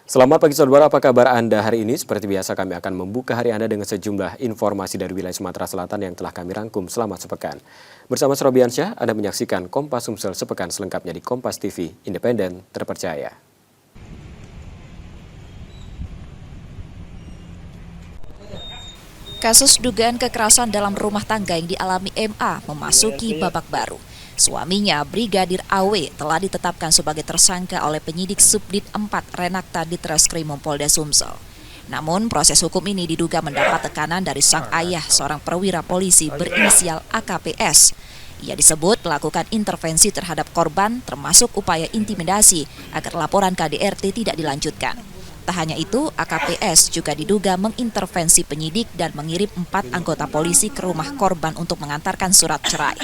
Selamat pagi saudara, apa kabar Anda hari ini? Seperti biasa kami akan membuka hari Anda dengan sejumlah informasi dari wilayah Sumatera Selatan yang telah kami rangkum selama sepekan. Bersama Srobiansyah, Anda menyaksikan Kompas Sumsel sepekan selengkapnya di Kompas TV, independen, terpercaya. Kasus dugaan kekerasan dalam rumah tangga yang dialami MA memasuki babak baru. Suaminya, Brigadir AW, telah ditetapkan sebagai tersangka oleh penyidik Subdit 4 Renakta Ditreskrim Polda Sumsel. Namun, proses hukum ini diduga mendapat tekanan dari sang ayah, seorang perwira polisi berinisial AKPS. Ia disebut melakukan intervensi terhadap korban, termasuk upaya intimidasi agar laporan KDRT tidak dilanjutkan. Tak hanya itu, AKPS juga diduga mengintervensi penyidik dan mengirim 4 anggota polisi ke rumah korban untuk mengantarkan surat cerai.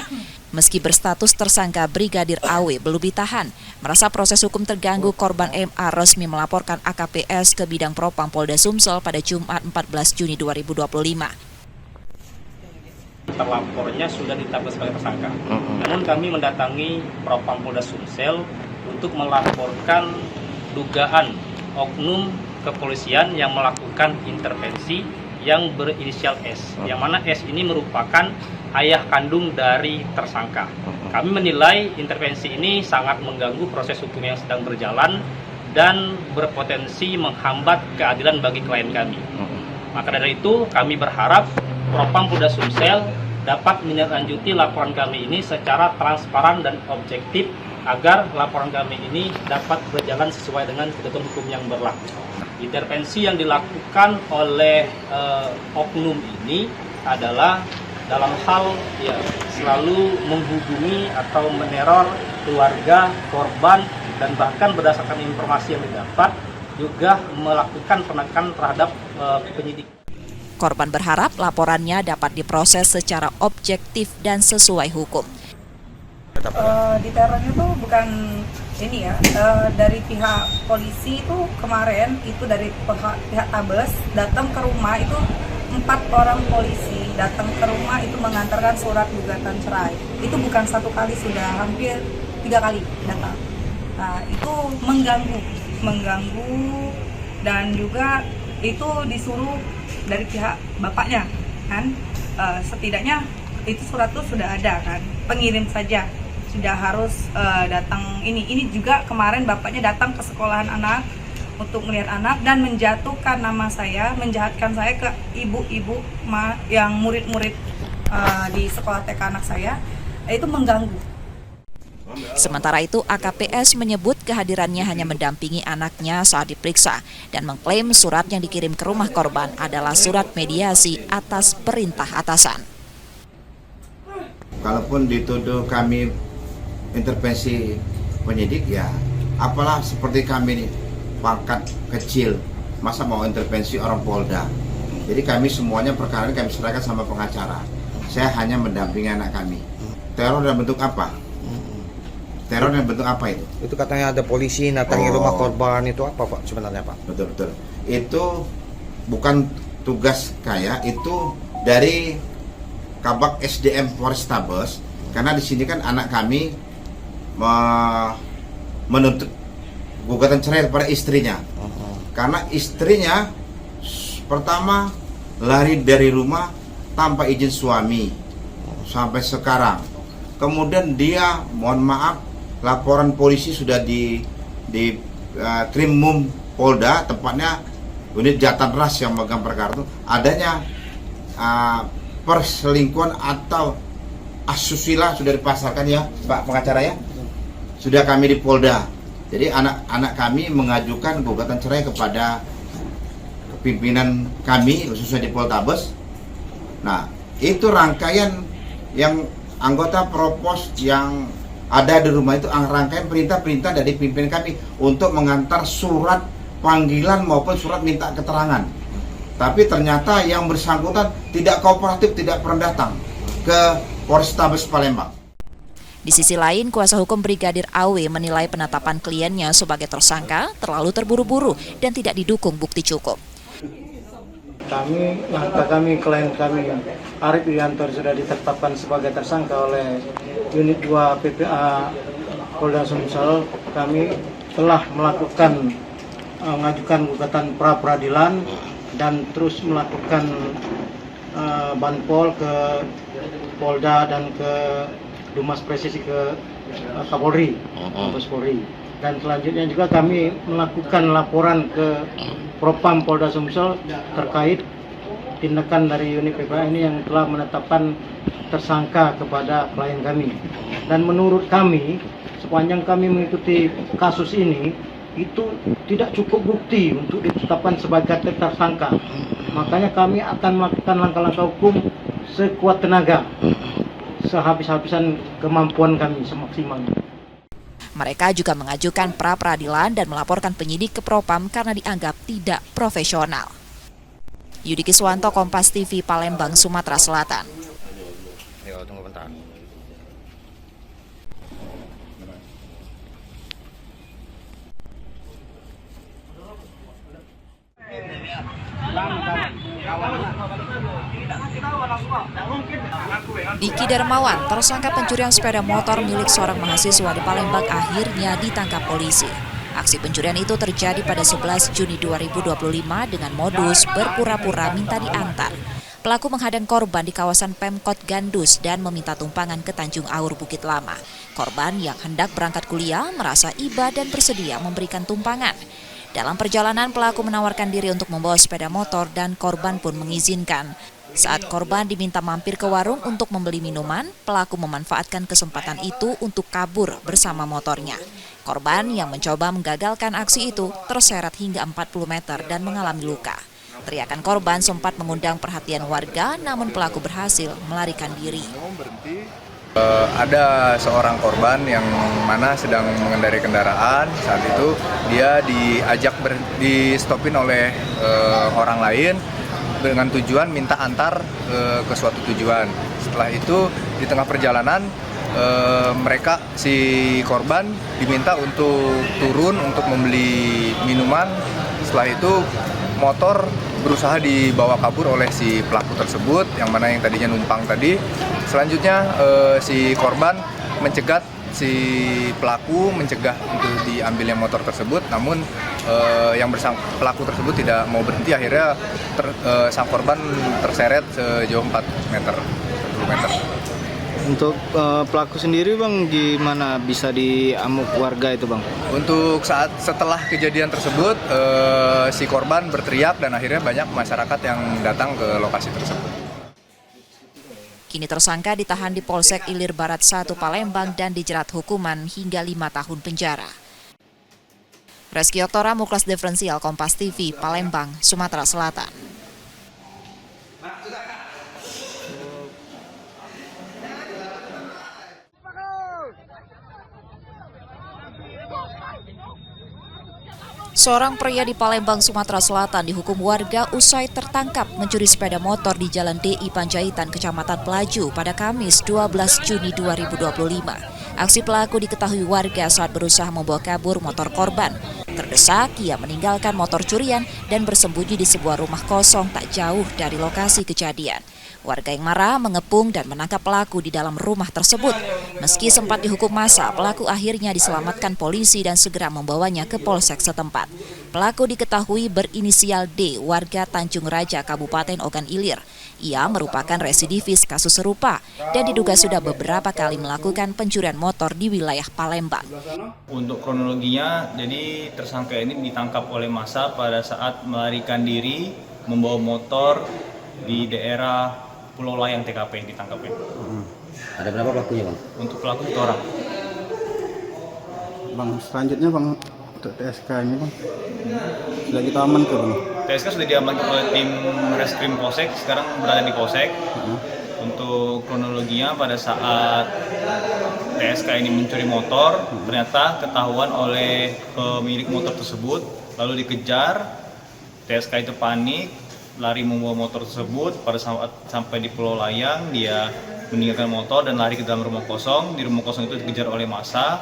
Meski berstatus tersangka, Brigadir AW belum ditahan. Merasa proses hukum terganggu, korban MA resmi melaporkan AKPS ke Bidang Propam Polda Sumsel pada Jumat 14 Juni 2025. Terlapornya sudah ditetapkan sebagai tersangka. Namun kami mendatangi Propam Polda Sumsel untuk melaporkan dugaan oknum kepolisian yang melakukan intervensi yang berinisial S, yang mana S ini merupakan ayah kandung dari tersangka. Kami menilai intervensi ini sangat mengganggu proses hukum yang sedang berjalan dan berpotensi menghambat keadilan bagi klien kami. Maka dari itu kami berharap Propam Polda Sumsel dapat menindaklanjuti laporan kami ini secara transparan dan objektif agar laporan kami ini dapat berjalan sesuai dengan ketentuan hukum yang berlaku. Intervensi yang dilakukan oleh oknum ini adalah dalam hal selalu menghubungi atau meneror keluarga korban dan bahkan berdasarkan informasi yang didapat juga melakukan penekanan terhadap penyidik. Korban berharap laporannya dapat diproses secara objektif dan sesuai hukum. Diterornya itu bukan ini ya, dari pihak polisi itu kemarin itu dari pihak Tabes datang ke rumah itu 4 orang polisi datang ke rumah itu mengantarkan surat gugatan cerai. Itu bukan satu kali, sudah hampir 3 kali datang. Nah, itu mengganggu dan juga itu disuruh dari pihak bapaknya kan, setidaknya itu surat tuh sudah ada kan, pengirim saja sudah harus datang ini juga kemarin bapaknya datang ke sekolahan anak untuk melihat anak dan menjatuhkan nama saya, menjahatkan saya ke ibu-ibu yang murid-murid di sekolah TK anak saya, itu mengganggu. Sementara itu, AKPS menyebut kehadirannya hanya mendampingi anaknya saat diperiksa dan mengklaim surat yang dikirim ke rumah korban adalah surat mediasi atas perintah atasan. Kalaupun dituduh kami intervensi penyidik, ya apalah seperti kami ini pangkat kecil, masa mau intervensi orang Polda. Jadi kami semuanya perkara ini kami serahkan sama pengacara. Saya hanya mendampingi anak kami. Teror dalam bentuk apa? Teror dalam bentuk apa itu? Itu katanya ada polisi datangi rumah korban, itu apa Pak sebenarnya Pak? Betul. Itu bukan tugas saya, itu dari Kabak SDM Polrestabes, karena di sini kan anak kami menuntut gugatan cerai pada istrinya. Karena istrinya pertama lari dari rumah tanpa izin suami sampai sekarang. Kemudian dia, mohon maaf, laporan polisi sudah di Krimum Polda, tepatnya unit Jatan Ras yang megang perkara itu, adanya perselingkuhan atau asusila sudah dipasarkan ya Pak pengacara ya, sudah kami di Polda. Jadi anak-anak kami mengajukan gugatan cerai kepada pimpinan kami khususnya di Poltabes. Nah, itu rangkaian yang anggota propos yang ada di rumah itu, rangkaian perintah-perintah dari pimpinan kami untuk mengantar surat panggilan maupun surat minta keterangan. Tapi ternyata yang bersangkutan tidak kooperatif, tidak pernah datang ke Polrestabes Palembang. Di sisi lain, kuasa hukum Brigadir AW menilai penetapan kliennya sebagai tersangka terlalu terburu-buru dan tidak didukung bukti cukup. Klien kami Arif Wianto sudah ditetapkan sebagai tersangka oleh Unit 2 PPA Polda Sumsel. Kami telah melakukan mengajukan gugatan pra peradilan dan terus melakukan banpol ke Polda dan ke Dumas Presisi ke Kapolri, Mabes Polri. Dan selanjutnya juga kami melakukan laporan ke Propam Polda Sumsel terkait tindakan dari unit PPA ini yang telah menetapkan tersangka kepada klien kami. Dan menurut kami, sepanjang kami mengikuti kasus ini, itu tidak cukup bukti untuk ditetapkan sebagai tersangka. Makanya kami akan melakukan langkah-langkah hukum sekuat tenaga, sehabis-habisan kemampuan kami semaksimalnya. Mereka juga mengajukan pra peradilan dan melaporkan penyidik ke Propam karena dianggap tidak profesional. Yudi Kiswanto, Kompas TV, Palembang, Sumatera Selatan. Yo, tunggu bentar. Diki Darmawan, tersangka pencurian sepeda motor milik seorang mahasiswa di Palembang, akhirnya ditangkap polisi. Aksi pencurian itu terjadi pada 11 Juni 2025 dengan modus berpura-pura minta diantar. Pelaku menghadang korban di kawasan Pemkot Gandus dan meminta tumpangan ke Tanjung Aur, Bukit Lama. Korban yang hendak berangkat kuliah merasa iba dan bersedia memberikan tumpangan. Dalam perjalanan, pelaku menawarkan diri untuk membawa sepeda motor dan korban pun mengizinkan. Saat korban diminta mampir ke warung untuk membeli minuman, pelaku memanfaatkan kesempatan itu untuk kabur bersama motornya. Korban yang mencoba menggagalkan aksi itu terseret hingga 40 meter dan mengalami luka. Teriakan korban sempat mengundang perhatian warga, namun pelaku berhasil melarikan diri. Ada seorang korban yang mana sedang mengendarai kendaraan. Saat itu dia di stopin oleh orang lain dengan tujuan minta antar ke suatu tujuan. Setelah itu di tengah perjalanan si korban diminta untuk turun untuk membeli minuman. Setelah itu motor berusaha dibawa kabur oleh si pelaku tersebut, yang mana yang tadinya numpang tadi. Selanjutnya si korban mencegat si pelaku, mencegah untuk diambilnya motor tersebut, namun pelaku tersebut tidak mau berhenti. Akhirnya sang korban terseret sejauh 4 meter, 10 meter. Untuk pelaku sendiri Bang, gimana bisa diamuk warga itu Bang? Untuk setelah kejadian tersebut, si korban berteriak dan akhirnya banyak masyarakat yang datang ke lokasi tersebut. Kini tersangka ditahan di Polsek Ilir Barat 1 Palembang dan dijerat hukuman hingga 5 tahun penjara. Reski Oktora, Muklas Diferensial, Kompas TV, Palembang, Sumatera Selatan. Seorang pria di Palembang, Sumatera Selatan dihukum warga usai tertangkap mencuri sepeda motor di Jalan DI Panjaitan, Kecamatan Pelaju pada Kamis 12 Juni 2025. Aksi pelaku diketahui warga saat berusaha membawa kabur motor korban. Terdesak, ia meninggalkan motor curian dan bersembunyi di sebuah rumah kosong tak jauh dari lokasi kejadian. Warga yang marah mengepung dan menangkap pelaku di dalam rumah tersebut. Meski sempat dihukum massa, pelaku akhirnya diselamatkan polisi dan segera membawanya ke polsek setempat. Pelaku diketahui berinisial D, warga Tanjung Raja, Kabupaten Ogan Ilir. Ia merupakan residivis kasus serupa dan diduga sudah beberapa kali melakukan pencurian motor di wilayah Palembang. Untuk kronologinya, jadi tersangka ini ditangkap oleh massa pada saat melarikan diri membawa motor di daerah Pulau Layang TKP ditangkapnya. Ada berapa pelakunya Bang? Untuk pelaku 1 orang. Bang, selanjutnya Bang, untuk TSK ini Bang, sudah kita amankan Bang? TSK sudah diamankan oleh tim Reskrim Polsek, sekarang berada di Polsek. Untuk kronologinya, pada saat TSK ini mencuri motor, ternyata ketahuan oleh pemilik motor tersebut, lalu dikejar. TSK itu panik, lari membawa motor tersebut. Pada saat sampai di Pulau Layang, dia meninggalkan motor dan lari ke dalam rumah kosong. Di rumah kosong itu dikejar oleh massa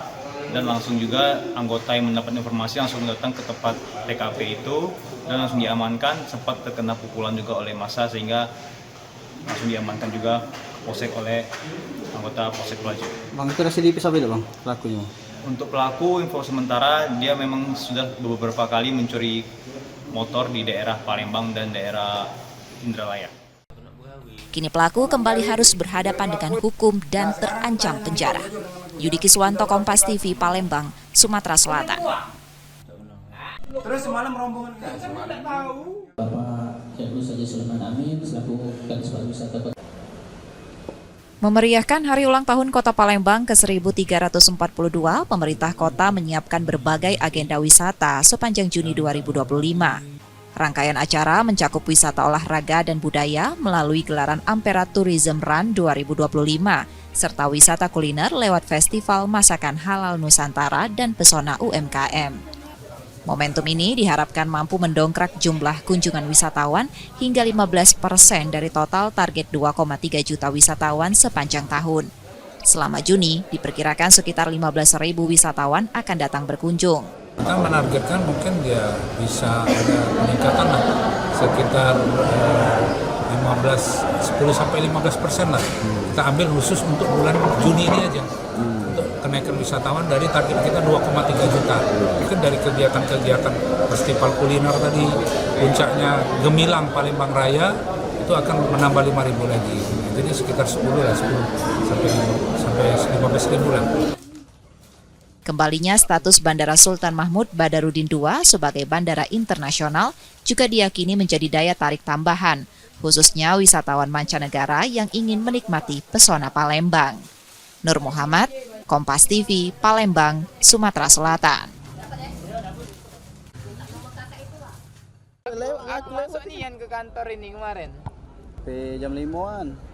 dan langsung juga anggota yang mendapat informasi langsung datang ke tempat TKP itu dan langsung diamankan. Sempat terkena pukulan juga oleh massa sehingga langsung diamankan juga ke Polsek oleh anggota Polsek Pelaju. Bang, itu residivis apa itu Bang pelakunya? Untuk pelaku, info sementara dia memang sudah beberapa kali mencuri motor di daerah Palembang dan daerah Indralaya. Kini pelaku kembali harus berhadapan dengan hukum dan terancam penjara. Yudi Kiswanto, Kompas TV, Palembang, Sumatera Selatan. Terus semalam rombongan Bapak Heru Saja Sulaiman Amin selaku Kadis Pariwisata. Memeriahkan Hari Ulang Tahun Kota Palembang ke-1342, pemerintah kota menyiapkan berbagai agenda wisata sepanjang Juni 2025. Rangkaian acara mencakup wisata olahraga dan budaya melalui gelaran Ampera Tourism Run 2025, serta wisata kuliner lewat Festival Masakan Halal Nusantara dan Pesona UMKM. Momentum ini diharapkan mampu mendongkrak jumlah kunjungan wisatawan hingga 15% dari total target 2,3 juta wisatawan sepanjang tahun. Selama Juni, diperkirakan sekitar 15.000 wisatawan akan datang berkunjung. Kita menargetkan mungkin ya bisa ada peningkatan lah, sekitar 10-15% lah. Kita ambil khusus untuk bulan Juni ini aja. Untuk kenaikan wisatawan dari target kita 2,3 juta. Mungkin dari kegiatan-kegiatan festival kuliner tadi, puncaknya Gemilang Palembang Raya, itu akan menambah 5.000 lagi. Jadi sekitar 10 sampai 15.000 lah. Kembalinya status Bandara Sultan Mahmud Badarudin II sebagai bandara internasional juga diyakini menjadi daya tarik tambahan, khususnya wisatawan mancanegara yang ingin menikmati pesona Palembang. Nur Muhammad, Kompas TV, Palembang, Sumatera Selatan. Aku masuk nian ke kantor ini kemarin. Jam 5-an.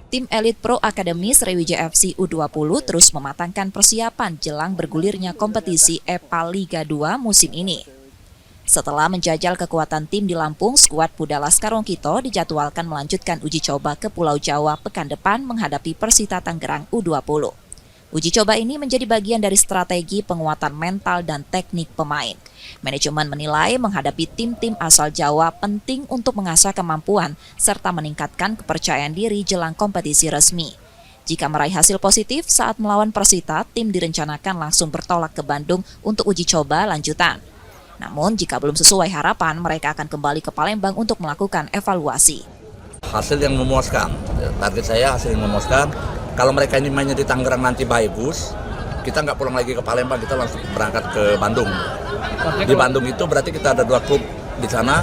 Tim elit Pro Akademi Sriwijaya FC U20 terus mematangkan persiapan jelang bergulirnya kompetisi EPA Liga 2 musim ini. Setelah menjajal kekuatan tim di Lampung, skuad Pudalas Karongkito dijadwalkan melanjutkan uji coba ke Pulau Jawa pekan depan menghadapi Persita Tangerang U20. Uji coba ini menjadi bagian dari strategi penguatan mental dan teknik pemain. Manajemen menilai menghadapi tim-tim asal Jawa penting untuk mengasah kemampuan serta meningkatkan kepercayaan diri jelang kompetisi resmi. Jika meraih hasil positif saat melawan Persita, tim direncanakan langsung bertolak ke Bandung untuk uji coba lanjutan. Namun jika belum sesuai harapan, mereka akan kembali ke Palembang untuk melakukan evaluasi. Hasil yang memuaskan, target saya hasil yang memuaskan. Kalau mereka ini mainnya di Tangerang nanti bagus, kita nggak pulang lagi ke Palembang, kita langsung berangkat ke Bandung. Di Bandung itu berarti kita ada 2 klub di sana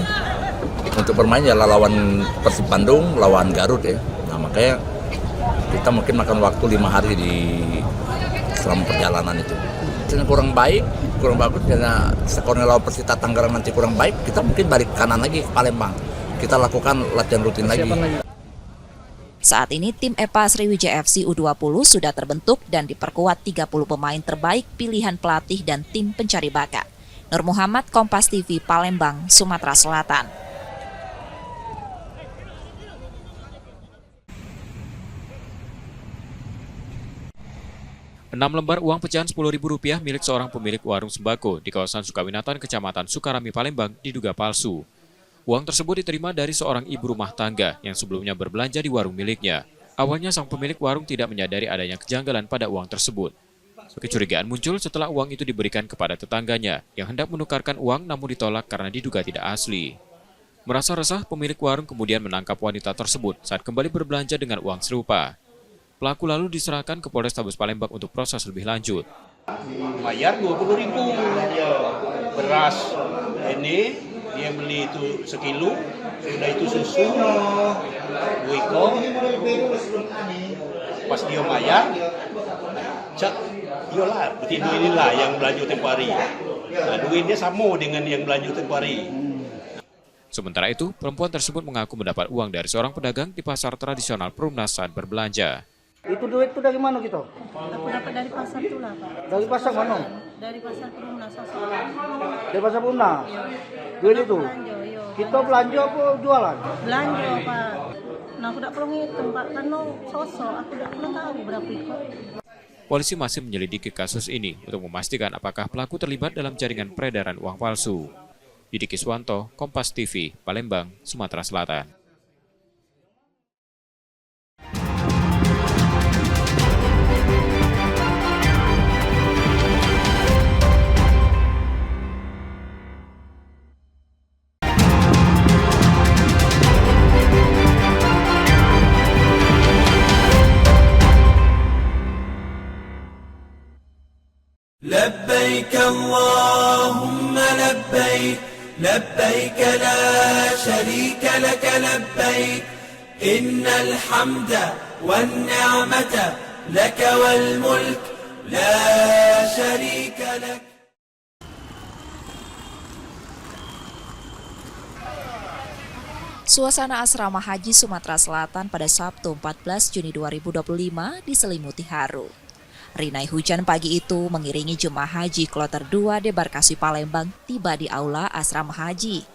untuk bermain, ya lawan Persib Bandung, lawan Garut ya. Nah makanya kita mungkin makan waktu 5 hari di selama perjalanan itu. Karena kurang baik, kurang bagus, karena skornya lawan Persita Tangerang nanti kurang baik, kita mungkin balik kanan lagi ke Palembang. Kita lakukan latihan rutin lagi. Saat ini tim EPA Sriwijaya FC U20 sudah terbentuk dan diperkuat 30 pemain terbaik pilihan pelatih dan tim pencari bakat. Nur Muhammad, Kompas TV, Palembang, Sumatera Selatan. Enam lembar uang pecahan Rp10.000 milik seorang pemilik warung sembako di kawasan Sukawinatan, Kecamatan Sukarami, Palembang diduga palsu. Uang tersebut diterima dari seorang ibu rumah tangga yang sebelumnya berbelanja di warung miliknya. Awalnya sang pemilik warung tidak menyadari adanya kejanggalan pada uang tersebut. Kecurigaan muncul setelah uang itu diberikan kepada tetangganya yang hendak menukarkan uang namun ditolak karena diduga tidak asli. Merasa resah, pemilik warung kemudian menangkap wanita tersebut saat kembali berbelanja dengan uang serupa. Pelaku lalu diserahkan ke Polrestabes Palembang untuk proses lebih lanjut. Bayar 20.000 beras ini dia beli itu sekilo, sudah itu susu, wiko, pas dia bayar, cak, iyalah, berarti duit inilah yang belanja tempoh hari. Nah, duitnya sama dengan yang belanja tempoh hari. Sementara itu, perempuan tersebut mengaku mendapat uang dari seorang pedagang di pasar tradisional Perumnas saat berbelanja. Itu duit itu dari mana gitu? Aku dapat dari pasar tuh lah, Pak. Dari pasar mana? Dari pasar Perumnas. Dari pasar Perumnas? Duit itu? Kita belanja apa jualan? Belanja, Pak. Nah, aku tak perlu ngitung, Pak. Karena sosok, aku tak pernah tahu berapa itu. Polisi masih menyelidiki kasus ini untuk memastikan apakah pelaku terlibat dalam jaringan peredaran uang palsu. Yudi Kiswanto, Kompas TV, Palembang, Sumatera Selatan. لبيك اللهم لبيك لبيك لا شريك لك لبيك إن الحمد والنعمة لك والملك لا شريك لك. Suasana asrama haji Sumatera Selatan pada Sabtu 14 Juni 2025 diselimuti haru. Rinai hujan pagi itu mengiringi jemaah haji kloter 2 debarkasi Palembang tiba di aula asrama haji.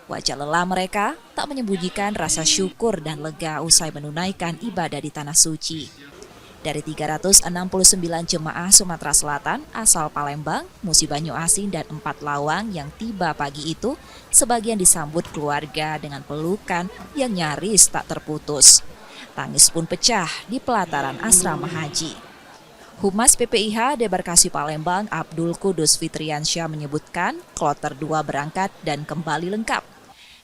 Wajah lelah mereka tak menyembunyikan rasa syukur dan lega usai menunaikan ibadah di Tanah Suci. Dari 369 jemaah Sumatera Selatan asal Palembang, Musi Banyu Asin, dan 4 Lawang yang tiba pagi itu, sebagian disambut keluarga dengan pelukan yang nyaris tak terputus. Tangis pun pecah di pelataran asrama haji. Humas PPIH Debarkasi Palembang Abdul Kudus Fitriansyah menyebutkan kloter 2 berangkat dan kembali lengkap.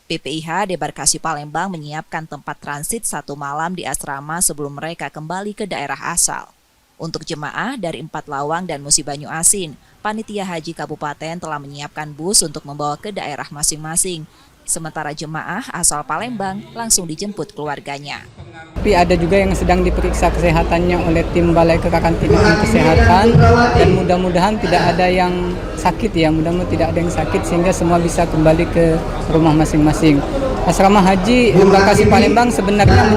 PPIH Debarkasi Palembang menyiapkan tempat transit 1 malam di asrama sebelum mereka kembali ke daerah asal. Untuk jemaah dari 4 Lawang dan Musi Banyu Asin, Panitia Haji Kabupaten telah menyiapkan bus untuk membawa ke daerah masing-masing. Sementara jemaah asal Palembang langsung dijemput keluarganya. Tapi ada juga yang sedang diperiksa kesehatannya oleh tim Balai Kekarantinaan Kesehatan dan mudah-mudahan tidak ada yang sakit ya, mudah-mudahan tidak ada yang sakit sehingga semua bisa kembali ke rumah masing-masing. Asrama Haji Embarkasi Palembang sebenarnya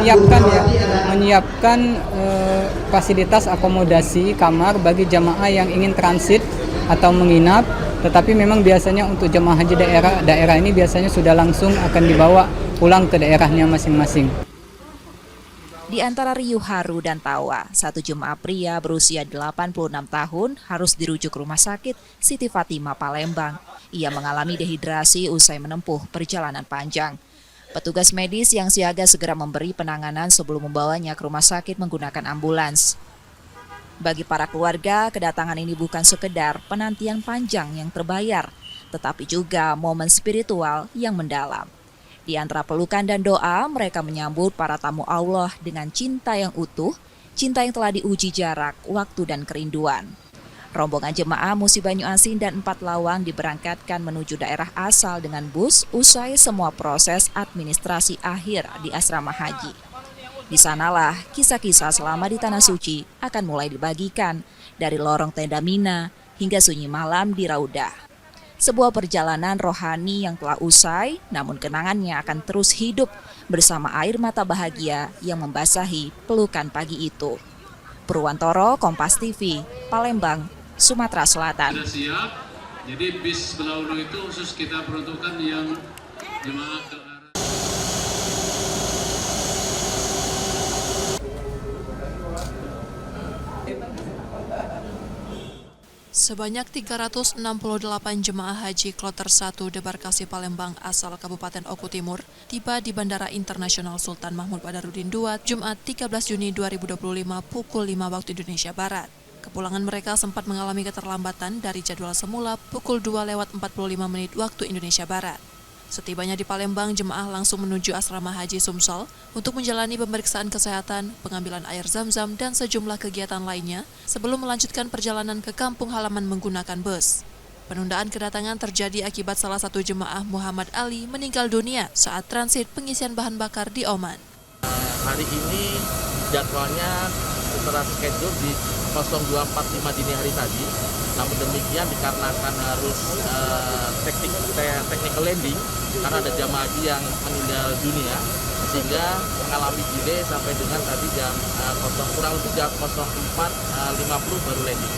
menyiapkan fasilitas akomodasi kamar bagi jamaah yang ingin transit atau menginap, tetapi memang biasanya untuk jemaah haji daerah ini biasanya sudah langsung akan dibawa pulang ke daerahnya masing-masing. Di antara riuh haru dan tawa, 1 jemaah pria berusia 86 tahun harus dirujuk rumah sakit Siti Fatimah Palembang. Ia mengalami dehidrasi usai menempuh perjalanan panjang. Petugas medis yang siaga segera memberi penanganan sebelum membawanya ke rumah sakit menggunakan ambulans. Bagi para keluarga, kedatangan ini bukan sekedar penantian panjang yang terbayar, tetapi juga momen spiritual yang mendalam. Di antara pelukan dan doa, mereka menyambut para tamu Allah dengan cinta yang utuh, cinta yang telah diuji jarak, waktu, dan kerinduan. Rombongan jemaah Musi Banyu Asin dan 4 Lawang diberangkatkan menuju daerah asal dengan bus usai semua proses administrasi akhir di asrama haji. Di sanalah kisah-kisah selama di Tanah Suci akan mulai dibagikan dari lorong tenda Mina hingga sunyi malam di Raudah. Sebuah perjalanan rohani yang telah usai, namun kenangannya akan terus hidup bersama air mata bahagia yang membasahi pelukan pagi itu. Purwantoro, Kompas TV, Palembang, Sumatera Selatan. Sudah siap, jadi bis Belauno itu khusus kita peruntukkan yang jemaah ke arah. Sebanyak 368 jemaah haji kloter 1 Debarkasi Palembang asal Kabupaten Oku Timur tiba di Bandara Internasional Sultan Mahmud Badarudin II Jumat 13 Juni 2025 pukul 5 waktu Indonesia Barat. Kepulangan mereka sempat mengalami keterlambatan dari jadwal semula pukul 2:45 waktu Indonesia Barat. Setibanya di Palembang, jemaah langsung menuju asrama haji Sumsel untuk menjalani pemeriksaan kesehatan, pengambilan air zam-zam, dan sejumlah kegiatan lainnya sebelum melanjutkan perjalanan ke kampung halaman menggunakan bus. Penundaan kedatangan terjadi akibat salah satu jemaah Muhammad Ali meninggal dunia saat transit pengisian bahan bakar di Oman. Hari ini jadwalnya setelah schedule di 02.45 dini hari tadi. Namun demikian dikarenakan harus technical landing karena ada jamaah haji yang meninggal dunia sehingga mengalami delay sampai dengan tadi jam kurang lebih jam 04.50 baru landing.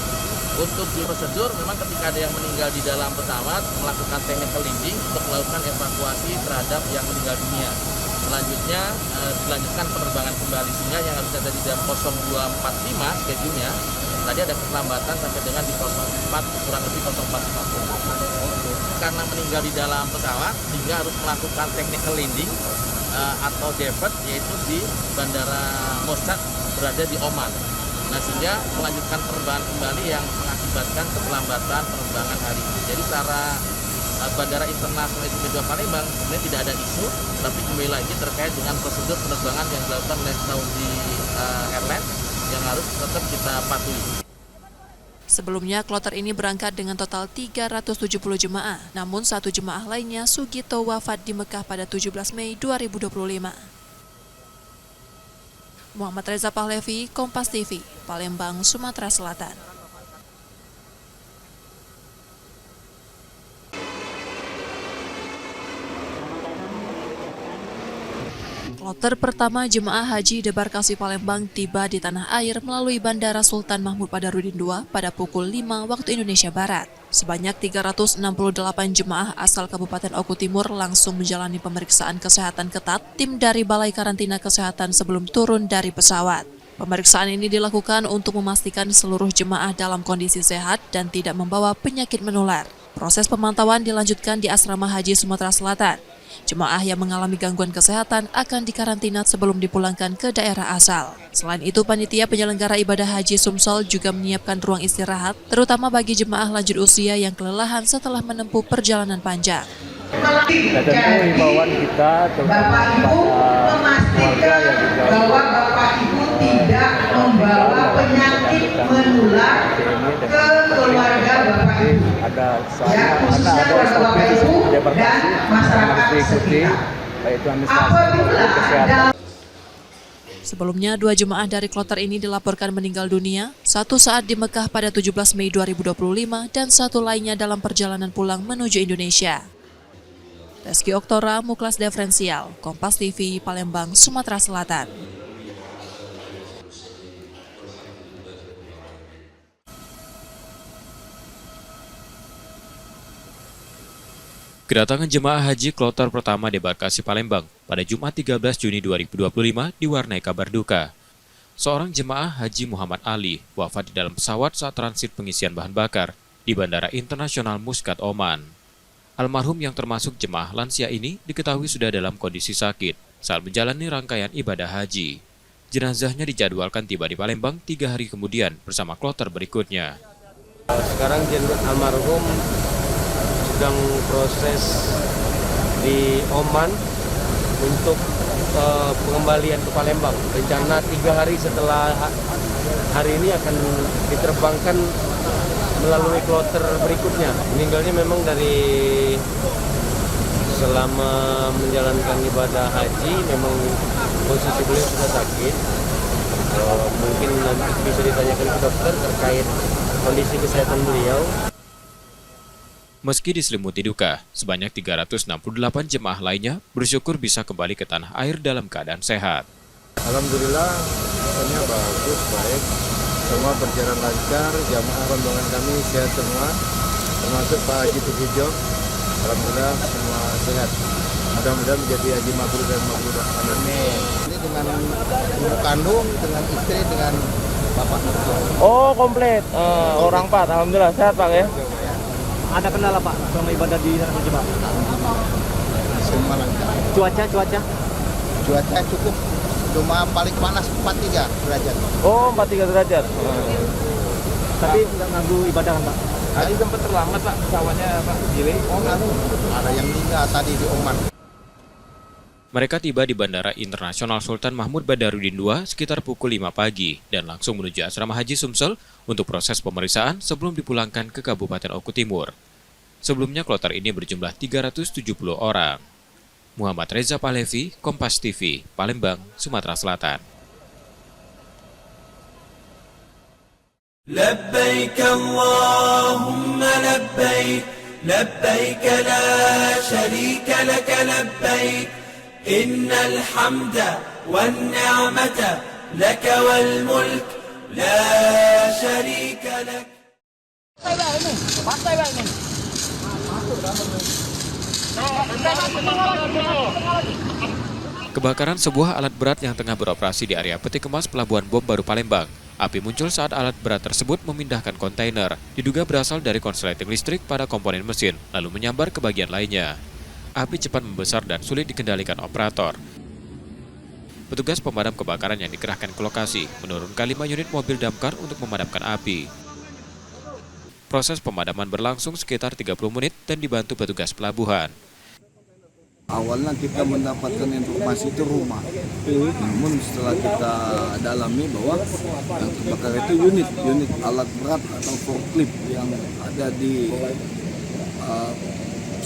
Untuk di prosedur memang ketika ada yang meninggal di dalam pesawat melakukan technical landing untuk melakukan evakuasi terhadap yang meninggal dunia. Selanjutnya dilanjutkan penerbangan kembali sehingga yang harusnya tadi jam 02.45 schedule-nya tadi ada keterlambatan sampai dengan di 04 kurang lebih 04.50. Karena meninggal di dalam pesawat sehingga harus melakukan technical landing atau divert yaitu di Bandara Mostat berada di Oman. Nah sehingga melanjutkan penerbangan kembali yang mengakibatkan keterlambatan penerbangan hari ini. Jadi secara Bandara Internasional Internasional Palembang sebenarnya tidak ada isu, tapi kembali lagi terkait dengan prosedur penerbangan yang dilakukan oleh Saudi Airlines yang harus tetap kita patuhi. Sebelumnya, kloter ini berangkat dengan total 370 jemaah, namun satu jemaah lainnya, Sugito, wafat di Mekah pada 17 Mei 2025. Muhammad Reza Pahlevi, Kompas TV, Palembang, Sumatera Selatan. Kloter pertama jemaah haji Debarkasi Palembang tiba di tanah air melalui Bandara Sultan Mahmud Badarudin II pada pukul 5 waktu Indonesia Barat. Sebanyak 368 jemaah asal Kabupaten Oku Timur langsung menjalani pemeriksaan kesehatan ketat tim dari Balai Karantina Kesehatan sebelum turun dari pesawat. Pemeriksaan ini dilakukan untuk memastikan seluruh jemaah dalam kondisi sehat dan tidak membawa penyakit menular. Proses pemantauan dilanjutkan di Asrama Haji Sumatera Selatan. Jemaah yang mengalami gangguan kesehatan akan dikarantina sebelum dipulangkan ke daerah asal. Selain itu, panitia penyelenggara ibadah haji Sumsel juga menyiapkan ruang istirahat, terutama bagi jemaah lanjut usia yang kelelahan setelah menempuh perjalanan panjang. Dan tentu himbauan kita terutama kepada keluarga yang juga bahwa Bapak Ibu tidak membawa penyakit menular ke keluarga Bapak Ibu. Ya, khususnya keluarga Bapak Ibu dan masyarakat sekitar. Apabila ada Sebelumnya, 2 jemaah dari kloter ini dilaporkan meninggal dunia, satu saat di Mekah pada 17 Mei 2025 dan satu lainnya dalam perjalanan pulang menuju Indonesia. Reski Oktora, Muklas Diferensial, Kompas TV, Palembang, Sumatera Selatan. Kedatangan jemaah haji kloter pertama Debarkasi Palembang pada Jumat 13 Juni 2025 diwarnai kabar duka. Seorang jemaah haji Muhammad Ali wafat di dalam pesawat saat transit pengisian bahan bakar di Bandara Internasional Muscat, Oman. Almarhum yang termasuk jemaah lansia ini diketahui sudah dalam kondisi sakit saat menjalani rangkaian ibadah haji. Jenazahnya dijadwalkan tiba di Palembang 3 hari kemudian bersama kloter berikutnya. Sekarang almarhum sedang proses di Oman untuk pengembalian ke Palembang. Rencana 3 hari setelah hari ini akan diterbangkan melalui kloter berikutnya. Meninggalnya memang dari selama menjalankan ibadah haji, memang posisi beliau sudah sakit. Mungkin nanti bisa ditanyakan ke dokter terkait kondisi kesehatan beliau. Meski diselimuti duka, sebanyak 368 jemaah lainnya bersyukur bisa kembali ke tanah air dalam keadaan sehat. Alhamdulillah, kesannya bagus, baik. Semua berjalan lancar, jamaah rombongan kami sehat semua, termasuk Pak Haji Tukijo. Alhamdulillah semua sehat. Mudah-mudahan menjadi haji mabrur dan mabrurah. Amin. Ini dengan ibu kandung, dengan istri, dengan bapak. Oh, komplit. Orang Pak, alhamdulillah sehat Pak ya. Ada kendala Pak selama ibadah di Zanzibar? Semua lancar. Cuaca cukup, cuma paling panas 43 derajat. Oh, 43 derajat. Tapi nggak ganggu ibadah kan Pak? Tadi sempat terlambat Pak pesawatnya Pak Gili. Oh, ada yang meninggal tadi di Oman. Mereka tiba di Bandara Internasional Sultan Mahmud Badarudin II sekitar pukul 5 pagi dan langsung menuju Asrama Haji Sumsel untuk proses pemeriksaan sebelum dipulangkan ke Kabupaten Oku Timur. Sebelumnya kloter ini berjumlah 370 orang. Muhammad Reza Pahlevi, Kompas TV, Palembang, Sumatera Selatan. Labbaik Allahumma labbaik, labbaik la sharika laka labbaik, innal hamda wan ni'mata laka wal mulk la sharika lak. Kebakaran sebuah alat berat yang tengah beroperasi di area peti kemas Pelabuhan Bom Baru Palembang. Api muncul saat alat berat tersebut memindahkan kontainer. Diduga berasal dari konsleting listrik pada komponen mesin, lalu menyambar ke bagian lainnya. Api cepat membesar dan sulit dikendalikan operator. Petugas pemadam kebakaran yang dikerahkan ke lokasi menurunkan 5 unit mobil damkar untuk memadamkan api. Proses pemadaman berlangsung sekitar 30 menit dan dibantu petugas pelabuhan. Awalnya kita mendapatkan informasi itu rumah, namun setelah kita dalami bahwa yang terbakar itu unit alat berat atau forklift yang ada di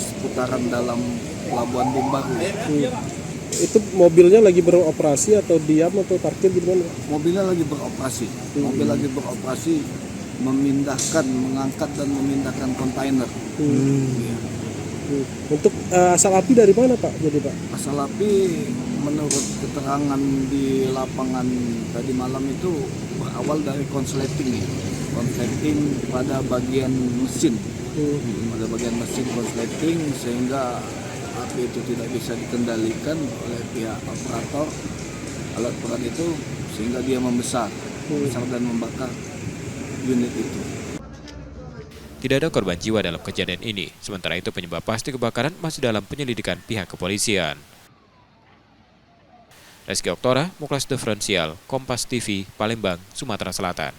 seputaran dalam Pelabuhan Bumbaru. Itu mobilnya lagi beroperasi atau diam atau parkir gimana? Mobilnya lagi beroperasi, mobil lagi beroperasi, mengangkat dan memindahkan kontainer. Untuk asal api dari mana Pak? Jadi Pak? Asal api menurut keterangan di lapangan tadi malam itu berawal dari konsleting pada bagian mesin, pada bagian mesin konsleting, sehingga api itu tidak bisa dikendalikan oleh pihak operator alat berat itu, sehingga dia membesar dan membakar unit itu. Tidak ada korban jiwa dalam kejadian ini, sementara itu penyebab pasti kebakaran masih dalam penyelidikan pihak kepolisian. Reski Oktora, Muklas Diferensial, Kompas TV, Palembang, Sumatera Selatan.